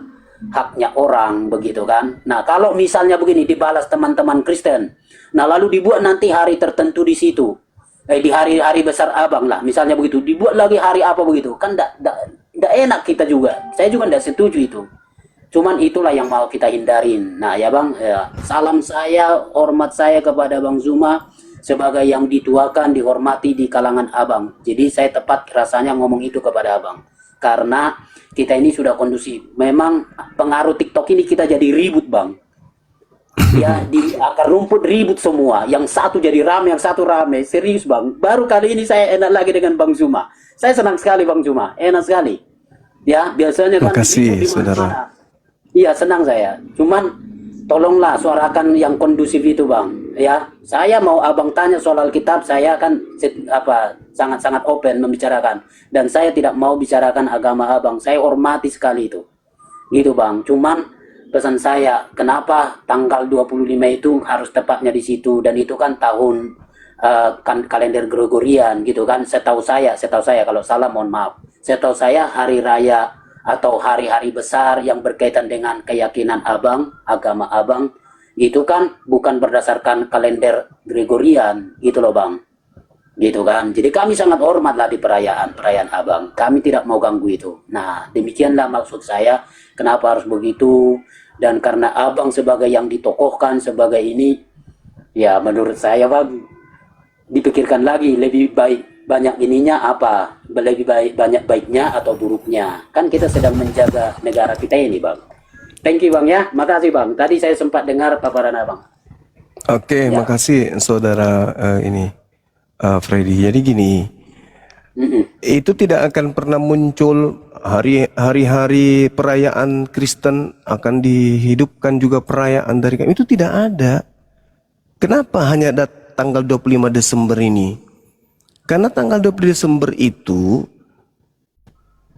haknya orang, begitu kan. Nah kalau misalnya begini dibalas teman-teman Kristen, nah lalu dibuat nanti hari tertentu di situ. Di hari-hari besar Abang lah, misalnya begitu, dibuat lagi hari apa begitu, kan tidak enak kita juga. Saya juga tidak setuju itu. Cuman itulah yang mau kita hindarin. Nah ya Bang, ya, salam saya, hormat saya kepada Bang Zuma sebagai yang dituakan, dihormati di kalangan Abang. Jadi saya tepat rasanya ngomong itu kepada Abang. Karena kita ini sudah kondusif. Memang pengaruh TikTok ini kita jadi ribut Bang. Ya di akar rumput ribut semua, yang satu jadi rame, yang satu rame, serius Bang. Baru kali ini saya enak lagi dengan Bang Zuma. Saya senang sekali Bang Zuma, enak sekali. Ya biasanya kan makasih saudara. Iya senang saya. Cuman tolonglah suarakan yang kondusif itu Bang. Ya saya mau Abang tanya soal Alkitab, saya kan sangat-sangat open membicarakan. Dan saya tidak mau bicarakan agama Abang. Saya hormati sekali itu. Gitu Bang. Cuman pesan saya, kenapa tanggal 25 itu harus tepatnya di situ, dan itu kan tahun kan kalender Gregorian gitu kan. Setahu saya kalau salah mohon maaf. Setahu saya hari raya atau hari-hari besar yang berkaitan dengan keyakinan Abang, agama Abang, itu kan bukan berdasarkan kalender Gregorian gitu loh Bang. Gitu kan. Jadi kami sangat hormat lah di perayaan Abang. Kami tidak mau ganggu itu. Nah, demikianlah maksud saya kenapa harus begitu. Dan karena Abang sebagai yang ditokohkan sebagai ini, ya menurut saya Bang, dipikirkan lagi lebih baik banyak ininya apa, lebih baik banyak baiknya atau buruknya. Kan kita sedang menjaga negara kita ini Bang. Thank you Bang ya, makasih Bang. Tadi saya sempat dengar paparan Abang. Oke, Ya. makasih saudara Freddy. Jadi gini, itu tidak akan pernah muncul hari-hari perayaan Kristen akan dihidupkan juga perayaan dari kami. Itu tidak ada. Kenapa hanya ada tanggal 25 Desember ini? Karena tanggal 20 Desember itu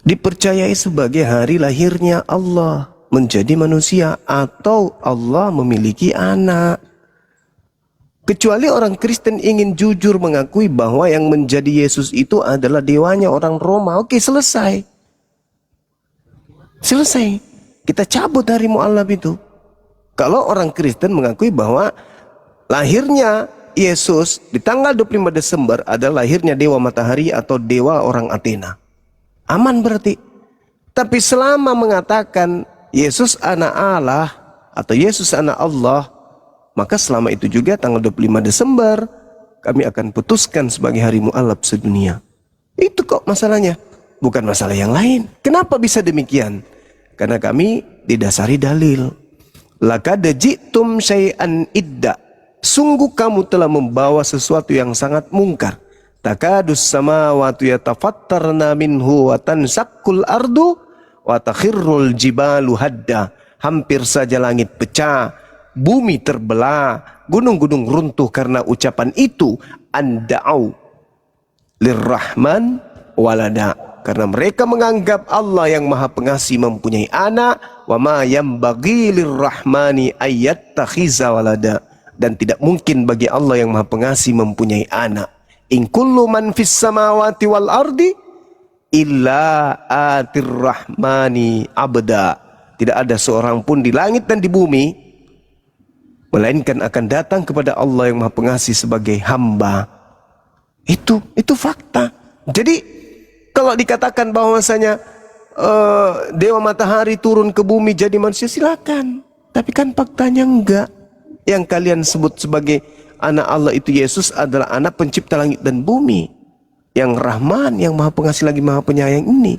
dipercayai sebagai hari lahirnya Allah menjadi manusia, atau Allah memiliki anak. Kecuali orang Kristen ingin jujur mengakui bahwa yang menjadi Yesus itu adalah dewanya orang Roma. Oke, selesai. Selesai. Kita cabut hari mu'allaf itu. Kalau orang Kristen mengakui bahwa lahirnya Yesus di tanggal 25 Desember adalah lahirnya dewa matahari atau dewa orang Athena. Aman berarti. Tapi selama mengatakan Yesus anak Allah atau Yesus anak Allah, maka selama itu juga tanggal 25 Desember kami akan putuskan sebagai hari mu'allaf sedunia. Itu kok masalahnya, bukan masalah yang lain. Kenapa bisa demikian? Karena kami didasari dalil. Laqad ji'tum syai'an idda. Sungguh kamu telah membawa sesuatu yang sangat mungkar. Takadus samawati yatafattarna minhu wa tansakkul ardu wa takhirrul jibalu hadda. Hampir saja langit pecah, bumi terbelah, gunung-gunung runtuh karena ucapan itu. Anda'au lirrahman walada. Karena mereka menganggap Allah yang maha pengasih mempunyai anak. Wa ma yambaghi lirrahmani ayyattakhiza walada. Dan tidak mungkin bagi Allah yang maha pengasih mempunyai anak. In kullu man fis samawati wal ardi illa atir rahmani abda. Tidak ada seorang pun di langit dan di bumi melainkan akan datang kepada Allah yang maha pengasih sebagai hamba. Itu fakta. Jadi kalau dikatakan bahwasanya dewa matahari turun ke bumi jadi manusia, silakan. Tapi kan faktanya enggak. Yang kalian sebut sebagai anak Allah itu Yesus adalah anak pencipta langit dan bumi, yang Rahman, yang maha pengasih lagi maha penyayang ini.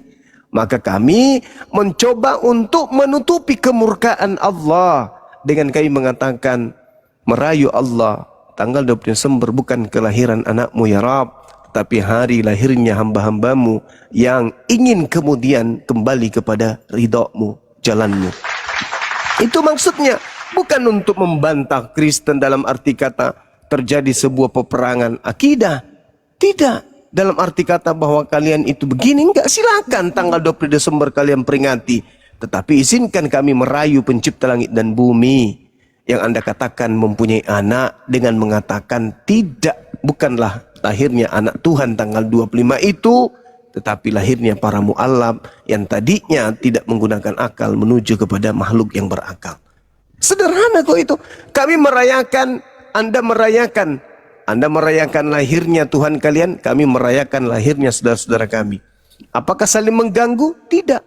Maka kami mencoba untuk menutupi kemurkaan Allah dengan kami mengatakan merayu Allah tanggal 20 Desember bukan kelahiran anakmu ya Rabb, tapi hari lahirnya hamba-hambamu yang ingin kemudian kembali kepada ridhomu, jalanmu. Itu maksudnya, bukan untuk membantah Kristen dalam arti kata terjadi sebuah peperangan akidah. Tidak. Dalam arti kata bahwa kalian itu begini, enggak, silakan tanggal 20 Desember kalian peringati. Tetapi izinkan kami merayu pencipta langit dan bumi yang Anda katakan mempunyai anak dengan mengatakan tidak, bukanlah lahirnya anak Tuhan tanggal 25 itu, tetapi lahirnya para mu'allaf yang tadinya tidak menggunakan akal menuju kepada makhluk yang berakal. Sederhana kok itu. Kami merayakan, Anda merayakan lahirnya Tuhan kalian, kami merayakan lahirnya saudara-saudara kami. Apakah saling mengganggu? Tidak.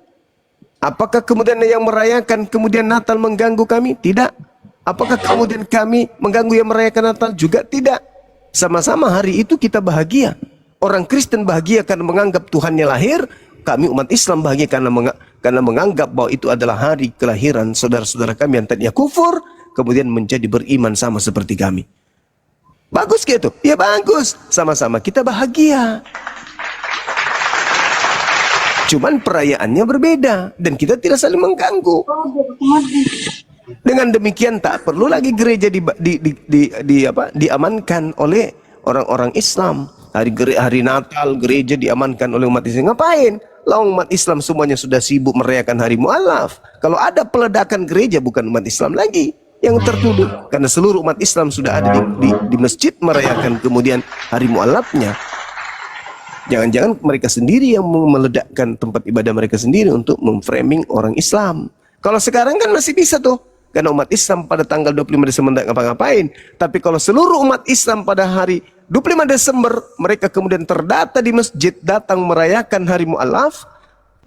Apakah kemudian yang merayakan kemudian Natal mengganggu kami? Tidak. Apakah kemudian kami mengganggu yang merayakan Natal? Juga tidak. Sama-sama hari itu kita bahagia. Orang Kristen bahagia karena menganggap Tuhannya lahir. Kami umat Islam bahagia karena menganggap bahwa itu adalah hari kelahiran saudara-saudara kami yang tadinya kufur, kemudian menjadi beriman sama seperti kami. Bagus gitu? Ya bagus. Sama-sama kita bahagia. Cuman perayaannya berbeda dan kita tidak saling mengganggu. Dengan demikian tak perlu lagi gereja diamankan oleh orang-orang Islam. Hari Natal gereja diamankan oleh umat Islam. Ngapain? Lalu umat Islam semuanya sudah sibuk merayakan hari mu'allaf. Kalau ada peledakan gereja bukan umat Islam lagi yang tertuduh, karena seluruh umat Islam sudah ada di masjid merayakan kemudian hari mu'allafnya. Jangan-jangan mereka sendiri yang meledakkan tempat ibadah mereka sendiri untuk memframing orang Islam. Kalau sekarang kan masih bisa tuh, karena umat Islam pada tanggal 25 Desember tidak ngapa-ngapain. Tapi kalau seluruh umat Islam pada hari 25 Desember mereka kemudian terdata di masjid datang merayakan hari mu'allaf,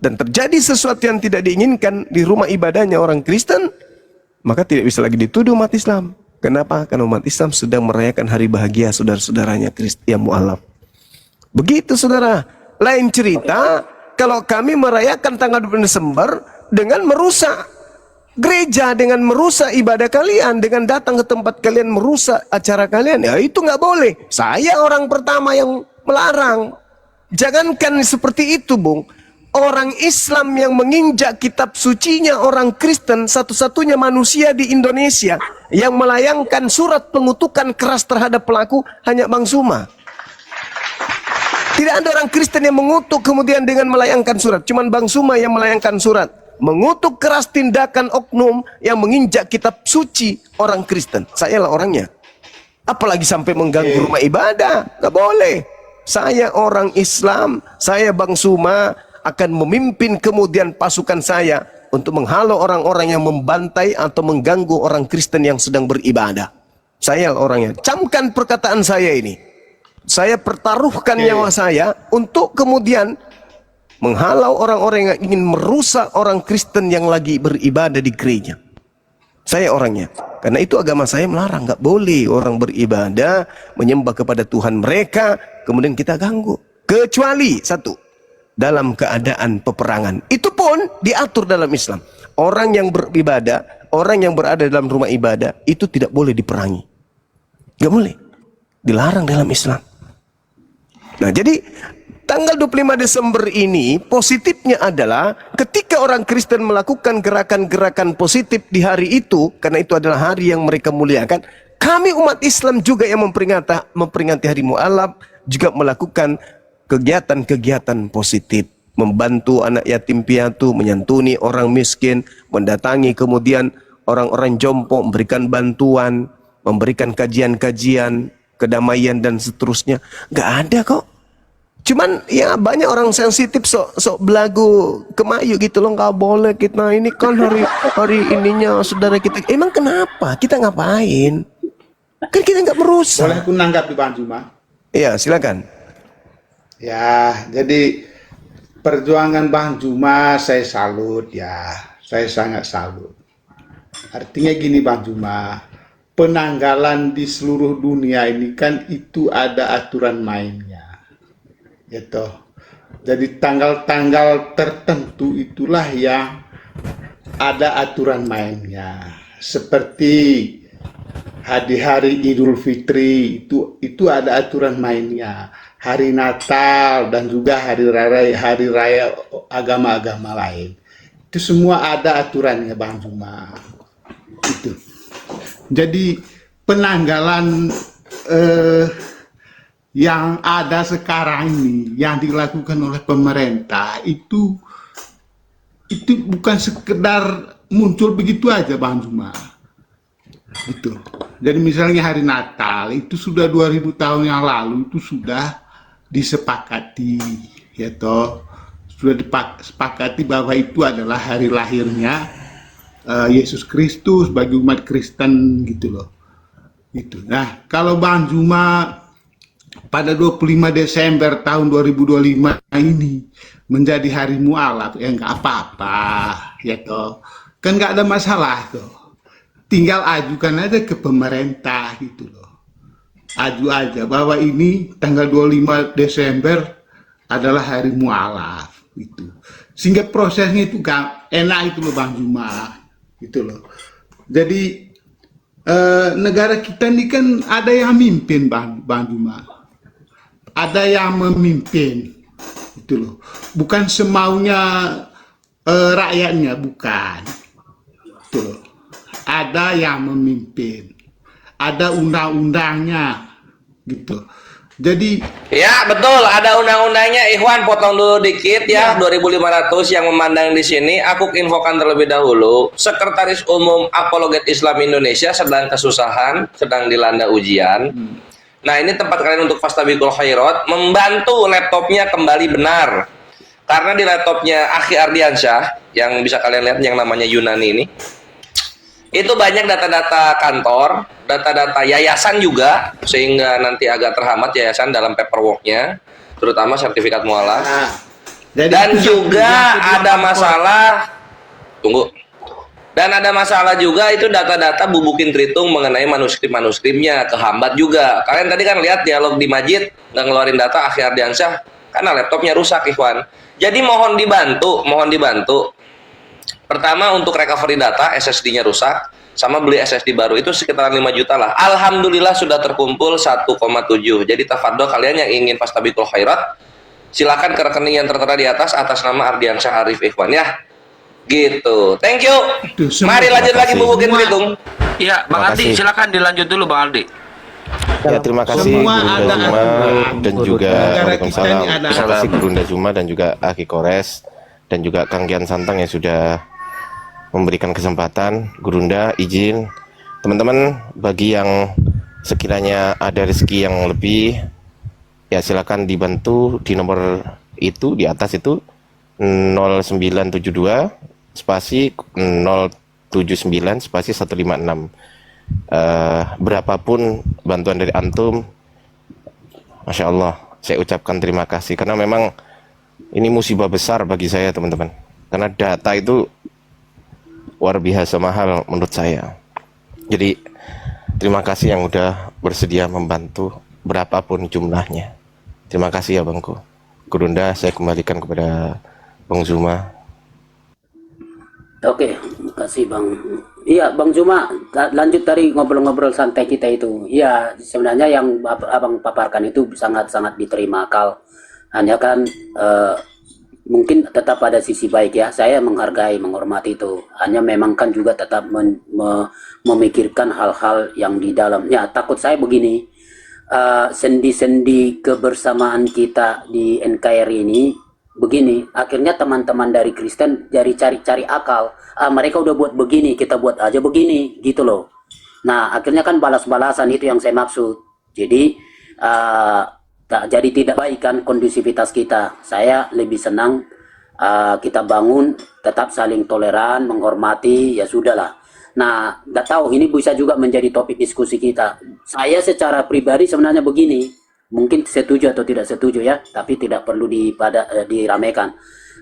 dan terjadi sesuatu yang tidak diinginkan di rumah ibadahnya orang Kristen, maka tidak bisa lagi dituduh umat Islam. Kenapa? Karena umat Islam sedang merayakan hari bahagia saudara-saudaranya yang mu'allaf. Begitu saudara. Lain cerita kalau kami merayakan tanggal 20 Desember dengan merusak gereja, dengan merusak ibadah kalian, dengan datang ke tempat kalian merusak acara kalian, ya itu nggak boleh. Saya orang pertama yang melarang. Jangankan seperti itu, Bung. Orang Islam yang menginjak kitab sucinya orang Kristen, satu-satunya manusia di Indonesia yang melayangkan surat pengutukan keras terhadap pelaku hanya Bang Suma. Tidak ada orang Kristen yang mengutuk kemudian dengan melayangkan surat. Cuman Bang Suma yang melayangkan surat. Mengutuk keras tindakan oknum yang menginjak kitab suci orang Kristen. Saya lah orangnya. Apalagi sampai mengganggu rumah ibadah. Gak boleh. Saya orang Islam. Saya Bang Suma. akan memimpin kemudian pasukan saya untuk menghalau orang-orang yang membantai atau mengganggu orang Kristen yang sedang beribadah. Saya orangnya. Camkan perkataan saya ini. Saya pertaruhkan nyawa saya untuk kemudian menghalau orang-orang yang ingin merusak orang Kristen yang lagi beribadah di gereja. Saya orangnya. Karena itu agama saya melarang. Nggak boleh orang beribadah, menyembah kepada Tuhan mereka, kemudian kita ganggu. Kecuali satu, dalam keadaan peperangan. Itu pun diatur dalam Islam. Orang yang beribadah, orang yang berada dalam rumah ibadah, itu tidak boleh diperangi. Nggak boleh. Dilarang dalam Islam. Nah, jadi tanggal 25 Desember ini positifnya adalah ketika orang Kristen melakukan gerakan-gerakan positif di hari itu, karena itu adalah hari yang mereka muliakan, kami umat Islam juga yang memperingati hari Mu'alaf juga melakukan kegiatan-kegiatan positif, membantu anak yatim piatu, menyantuni orang miskin, mendatangi kemudian orang-orang jompo, memberikan bantuan, memberikan kajian-kajian, kedamaian dan seterusnya. Nggak ada kok. Cuman ya banyak orang sensitif sok belagu kemayu gitu loh, nggak boleh kita ini kan hari ininya saudara kita. Emang kenapa? Kita ngapain? Kan kita nggak merusak. Boleh aku nanggap di Bang Juma? Iya, silakan. Ya, jadi perjuangan Bang Juma saya salut ya. Saya sangat salut. Artinya gini Bang Juma, penanggalan di seluruh dunia ini kan itu ada aturan mainnya. Gitu. Jadi tanggal-tanggal tertentu itulah yang ada aturan mainnya. Seperti hari-hari Idul Fitri itu ada aturan mainnya. Hari Natal dan juga hari raya agama-agama lain. Itu semua ada aturannya Bang Juma. Itu. Jadi penanggalan yang ada sekarang ini yang dilakukan oleh pemerintah itu bukan sekedar muncul begitu aja Bang Juma. Itu. Jadi misalnya hari Natal itu sudah 2000 tahun yang lalu itu sudah disepakati, ya toh, sudah disepakati bahwa itu adalah hari lahirnya Yesus Kristus bagi umat Kristen gitu loh. Itu. Nah, kalau Bang Juma pada 25 Desember tahun 2025 ini menjadi hari Mu'alaf, ya nggak apa-apa, ya toh. Kan nggak ada masalah tuh. Tinggal ajukan aja ke pemerintah gitu loh. Aju aja bahwa ini tanggal 25 Desember adalah hari Mu'alaf gitu. Sehingga prosesnya itu enak itu loh Bang Juma. Gitu loh. Jadi negara kita ini kan ada yang mimpin Bang Juma. Ada yang memimpin, itu loh. Bukan semaunya rakyatnya, bukan. Itu loh. Ada yang memimpin, ada undang-undangnya, gitu. Jadi Ya betul, ada undang-undangnya. Ikhwan potong dulu dikit ya, 2.500 yang memandang di sini. Aku infokan terlebih dahulu, Sekretaris Umum Apologet Islam Indonesia sedang kesusahan, sedang dilanda ujian. Nah ini tempat kalian untuk fastabiqul khairat, membantu laptopnya kembali benar. Karena di laptopnya Akhi Ardiansyah, yang bisa kalian lihat yang namanya Yunani ini, itu banyak data-data kantor, data-data yayasan juga, sehingga nanti agak terhambat yayasan dalam paperworknya, terutama sertifikat mualaf. nah, jadi Dan itu juga yang ada masalah, tunggu. Dan ada masalah juga itu data-data bubukin Tritung mengenai manuskrip-manuskripnya kehambat juga. Kalian tadi kan lihat dialog di Majid nggak ngeluarin data Akhi Ardiansyah karena laptopnya rusak, Ikhwan. Jadi mohon dibantu. Pertama untuk recovery data SSD-nya rusak, sama beli SSD baru itu sekitar 5 juta lah. Alhamdulillah sudah terkumpul 1,7. Jadi tafadhol kalian yang ingin fastabiqul khairat, silakan ke rekening yang tertera di atas nama Ardiansyah Arif Ikhwan ya. Gitu. Thank you. Mari lanjut lagi bubukin Tritung. Iya, Bang Aldi, silakan dilanjut dulu Bang Aldi. Ya, terima kasih Semua Gurunda ada Juma aturan. dan juga Negara Waalaikumsalam. kita ini ada Terima kasih Gurunda Juma dan juga Aki Kores dan juga Kang Gian Santang yang sudah memberikan kesempatan. Gurunda izin teman-teman, bagi yang sekiranya ada rezeki yang lebih, ya silakan dibantu di nomor itu di atas itu, 0972 spasi 079 spasi 156. Berapapun bantuan dari antum, Masya Allah, saya ucapkan terima kasih, karena memang ini musibah besar bagi saya, teman-teman, karena data itu luar biasa mahal menurut saya. Jadi terima kasih yang udah bersedia membantu berapapun jumlahnya. Terima kasih ya Bangku. Gurunda, saya kembalikan kepada Bang Zuma. Oke, makasih Bang. Iya, Bang Zuma, lanjut dari ngobrol-ngobrol santai kita itu. Iya, sebenarnya yang Abang paparkan itu sangat-sangat diterima akal. Hanya kan mungkin tetap ada sisi baik ya. Saya menghargai, menghormati itu. Hanya memang kan juga tetap memikirkan hal-hal yang di dalamnya. Takut saya begini, sendi-sendi kebersamaan kita di NKRI ini begini, akhirnya teman-teman dari Kristen jadi cari-cari akal. Mereka udah buat begini, kita buat aja begini, gitu loh. Nah, akhirnya kan balas-balasan, itu yang saya maksud. Jadi jadi tidak baik kan kondusivitas kita. Saya lebih senang kita bangun tetap saling toleran, menghormati, ya sudahlah. Nah, nggak tahu ini bisa juga menjadi topik diskusi kita. Saya secara pribadi sebenarnya begini, mungkin setuju atau tidak setuju ya, tapi tidak perlu diramaikan.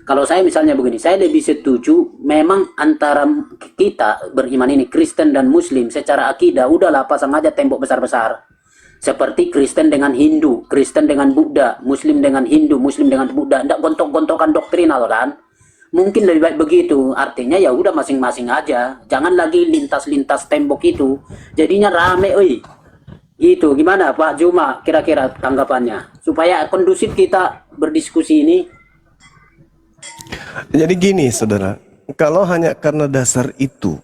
Kalau saya misalnya begini, saya lebih setuju memang antara kita beriman ini, Kristen dan Muslim, secara akidah udahlah pasang aja tembok besar-besar. Seperti Kristen dengan Hindu, Kristen dengan Buddha, Muslim dengan Hindu, Muslim dengan Buddha, tidak gontok-gontokan doktrinal kan? Mungkin lebih baik begitu. Artinya ya udah masing-masing aja, jangan lagi lintas-lintas tembok itu, jadinya rame, Itu gimana Pak Zuma, kira-kira tanggapannya supaya kondusif kita berdiskusi ini? Jadi gini saudara, kalau hanya karena dasar itu,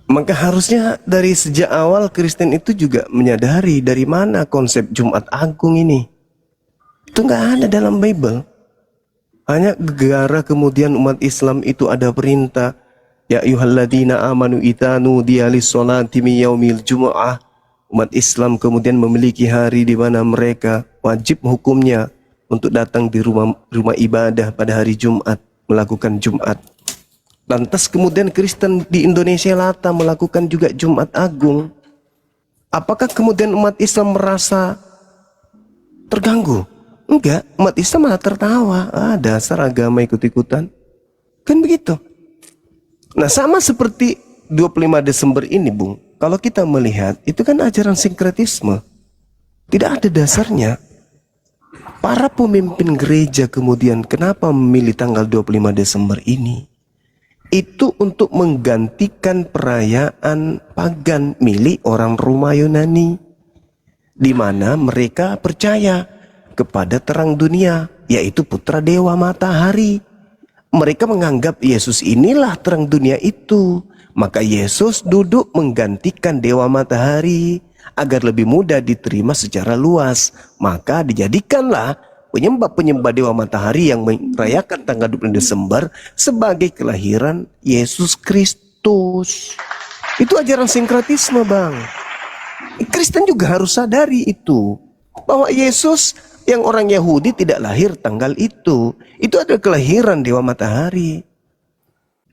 maka harusnya dari sejak awal Kristen itu juga menyadari dari mana konsep Jumat Agung ini. Itu nggak ada dalam Bible. Hanya gara kemudian umat Islam itu ada perintah, ya ayyuhalladzina amanu itanu dialis sholati min yaumil jumu'ah. Umat Islam kemudian memiliki hari di mana mereka wajib hukumnya untuk datang di rumah ibadah pada hari Jumat, melakukan Jumat. Lantas kemudian Kristen di Indonesia Lata melakukan juga Jumat Agung. Apakah kemudian umat Islam merasa terganggu? Enggak, umat Islam malah tertawa. Dasar agama ikut-ikutan. Kan begitu. Nah, sama seperti 25 Desember ini, Bung. Kalau kita melihat, itu kan ajaran sinkretisme. Tidak ada dasarnya. Para pemimpin gereja kemudian kenapa memilih tanggal 25 Desember ini? Itu untuk menggantikan perayaan pagan milik orang Roma Yunani, di mana mereka percaya kepada terang dunia, yaitu putra dewa matahari. Mereka menganggap Yesus inilah terang dunia itu. Maka Yesus duduk menggantikan dewa matahari agar lebih mudah diterima secara luas. Maka dijadikanlah penyembah-penyembah dewa matahari yang merayakan tanggal 20 Desember sebagai kelahiran Yesus Kristus. Itu ajaran sinkretisme, Bang. Kristen juga harus sadari itu, bahwa Yesus yang orang Yahudi tidak lahir tanggal itu. Itu adalah kelahiran dewa matahari.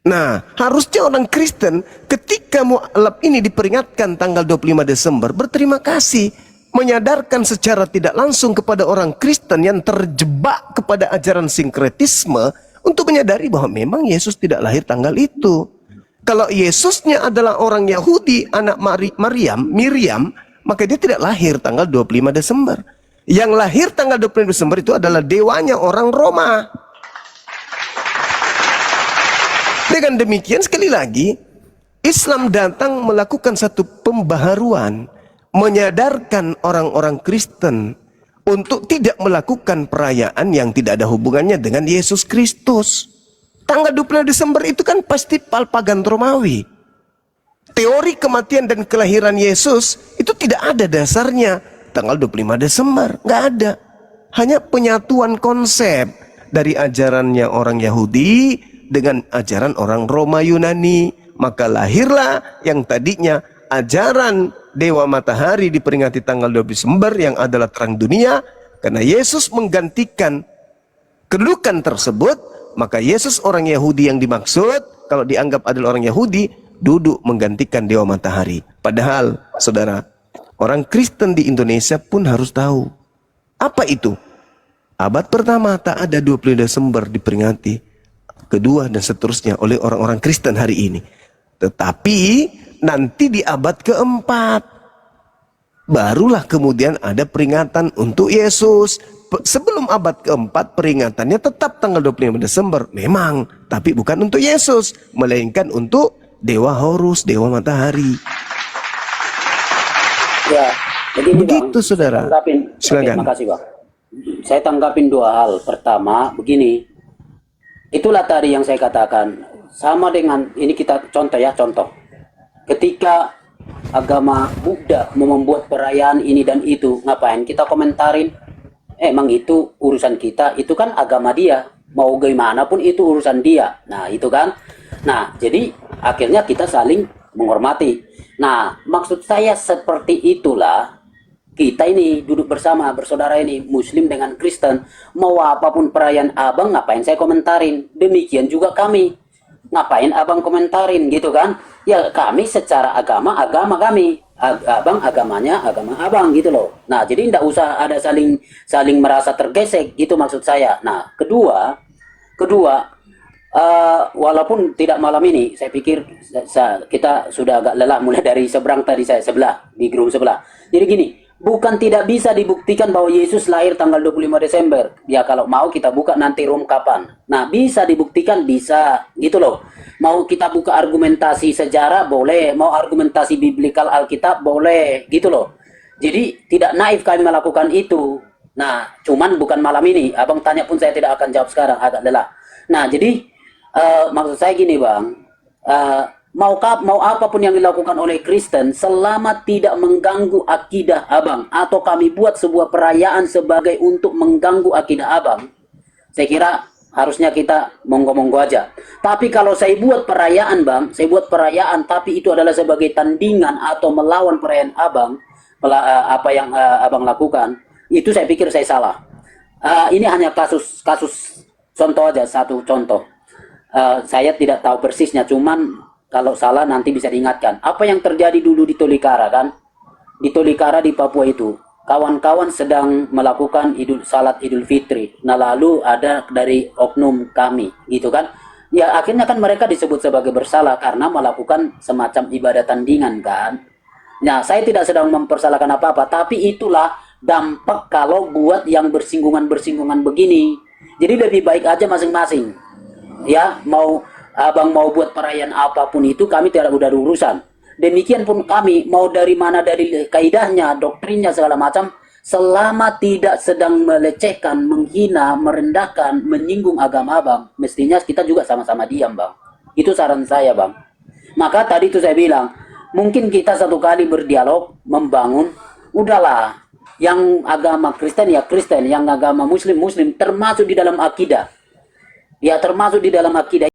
Nah, harusnya orang Kristen ketika mualaf ini diperingatkan tanggal 25 Desember berterima kasih, menyadarkan secara tidak langsung kepada orang Kristen yang terjebak kepada ajaran sinkretisme untuk menyadari bahwa memang Yesus tidak lahir tanggal itu. Kalau Yesusnya adalah orang Yahudi, anak Miriam, maka dia tidak lahir tanggal 25 Desember. Yang lahir tanggal 25 Desember itu adalah dewanya orang Roma. Dengan demikian sekali lagi, Islam datang melakukan satu pembaharuan, menyadarkan orang-orang Kristen untuk tidak melakukan perayaan yang tidak ada hubungannya dengan Yesus Kristus. Tanggal 25 Desember itu kan pasti pagan Romawi. Teori kematian dan kelahiran Yesus itu tidak ada dasarnya tanggal 25 Desember, nggak ada. Hanya penyatuan konsep dari ajarannya orang Yahudi dengan ajaran orang Roma Yunani. Maka lahirlah yang tadinya ajaran dewa matahari diperingati tanggal 20 Desember yang adalah terang dunia, karena Yesus menggantikan kedudukan tersebut, maka Yesus orang Yahudi yang dimaksud, kalau dianggap adalah orang Yahudi, duduk menggantikan dewa matahari. Padahal, saudara, orang Kristen di Indonesia pun harus tahu. Apa itu? Abad pertama tak ada 20 Desember diperingati. Kedua dan seterusnya oleh orang-orang Kristen hari ini. Tetapi nanti di abad keempat, barulah kemudian ada peringatan untuk Yesus. Sebelum abad keempat peringatannya tetap tanggal 25 Desember. Memang, tapi bukan untuk Yesus. Melainkan untuk Dewa Horus, Dewa Matahari. Ya, jadi Begitu, saudara. Silakan. Terima kasih, Bang. Saya tanggapin dua hal. Pertama, begini. Itulah tadi yang saya katakan. Sama dengan, ini kita contoh ya, contoh. Ketika agama Buddha mau membuat perayaan ini dan itu, ngapain kita komentarin? Emang itu urusan kita, itu kan agama dia. Mau gimana pun itu urusan dia. Nah, itu kan. Nah, jadi akhirnya kita saling menghormati. Nah, maksud saya seperti itulah kita ini duduk bersama, bersaudara ini, Muslim dengan Kristen. Mau apapun perayaan abang, ngapain saya komentarin? Demikian juga kami. Ngapain abang komentarin gitu kan? Ya kami secara agama kami, abang agamanya agama abang gitu loh. Nah jadi tidak usah ada saling merasa tergesek gitu maksud saya. Nah kedua walaupun tidak malam ini, saya pikir kita sudah agak lelah mulai dari seberang tadi saya sebelah di grup sebelah. Jadi gini, bukan tidak bisa dibuktikan bahwa Yesus lahir tanggal 25 Desember. Ya kalau mau kita buka nanti room kapan. Nah bisa dibuktikan, bisa gitu loh. Mau kita buka argumentasi sejarah boleh, mau argumentasi biblikal Alkitab boleh gitu loh. Jadi tidak naif kami melakukan itu. Nah cuman bukan malam ini. Abang tanya pun saya tidak akan jawab sekarang, agak lelah. Nah jadi maksud saya gini bang, mau apapun yang dilakukan oleh Kristen selama tidak mengganggu akidah abang, atau kami buat sebuah perayaan sebagai untuk mengganggu akidah abang, saya kira harusnya kita monggo-monggo aja. Tapi kalau saya buat perayaan bang, saya buat perayaan tapi itu adalah sebagai tandingan atau melawan perayaan abang, apa yang abang lakukan, itu saya pikir saya salah. Ini hanya kasus contoh aja, satu contoh. Saya tidak tahu persisnya, cuman kalau salah nanti bisa diingatkan. Apa yang terjadi dulu di Tolikara kan? Di Tolikara di Papua itu, kawan-kawan sedang melakukan salat Idul Fitri. Nah lalu ada dari oknum kami, gitu kan? Ya akhirnya kan mereka disebut sebagai bersalah karena melakukan semacam ibadah tandingan kan? Nah saya tidak sedang mempersalahkan apa-apa, tapi itulah dampak kalau buat yang bersinggungan begini. Jadi lebih baik aja masing-masing. Ya abang mau buat perayaan apapun itu kami tidak udah urusan. Demikian pun kami mau dari mana, dari kaidahnya, doktrinnya segala macam, selama tidak sedang melecehkan, menghina, merendahkan, menyinggung agama abang, mestinya kita juga sama-sama diam bang. Itu saran saya bang. Maka tadi itu saya bilang, mungkin kita satu kali berdialog, membangun, udahlah, yang agama Kristen ya Kristen, yang agama Muslim, termasuk di dalam akidah. Ya termasuk di dalam akidah.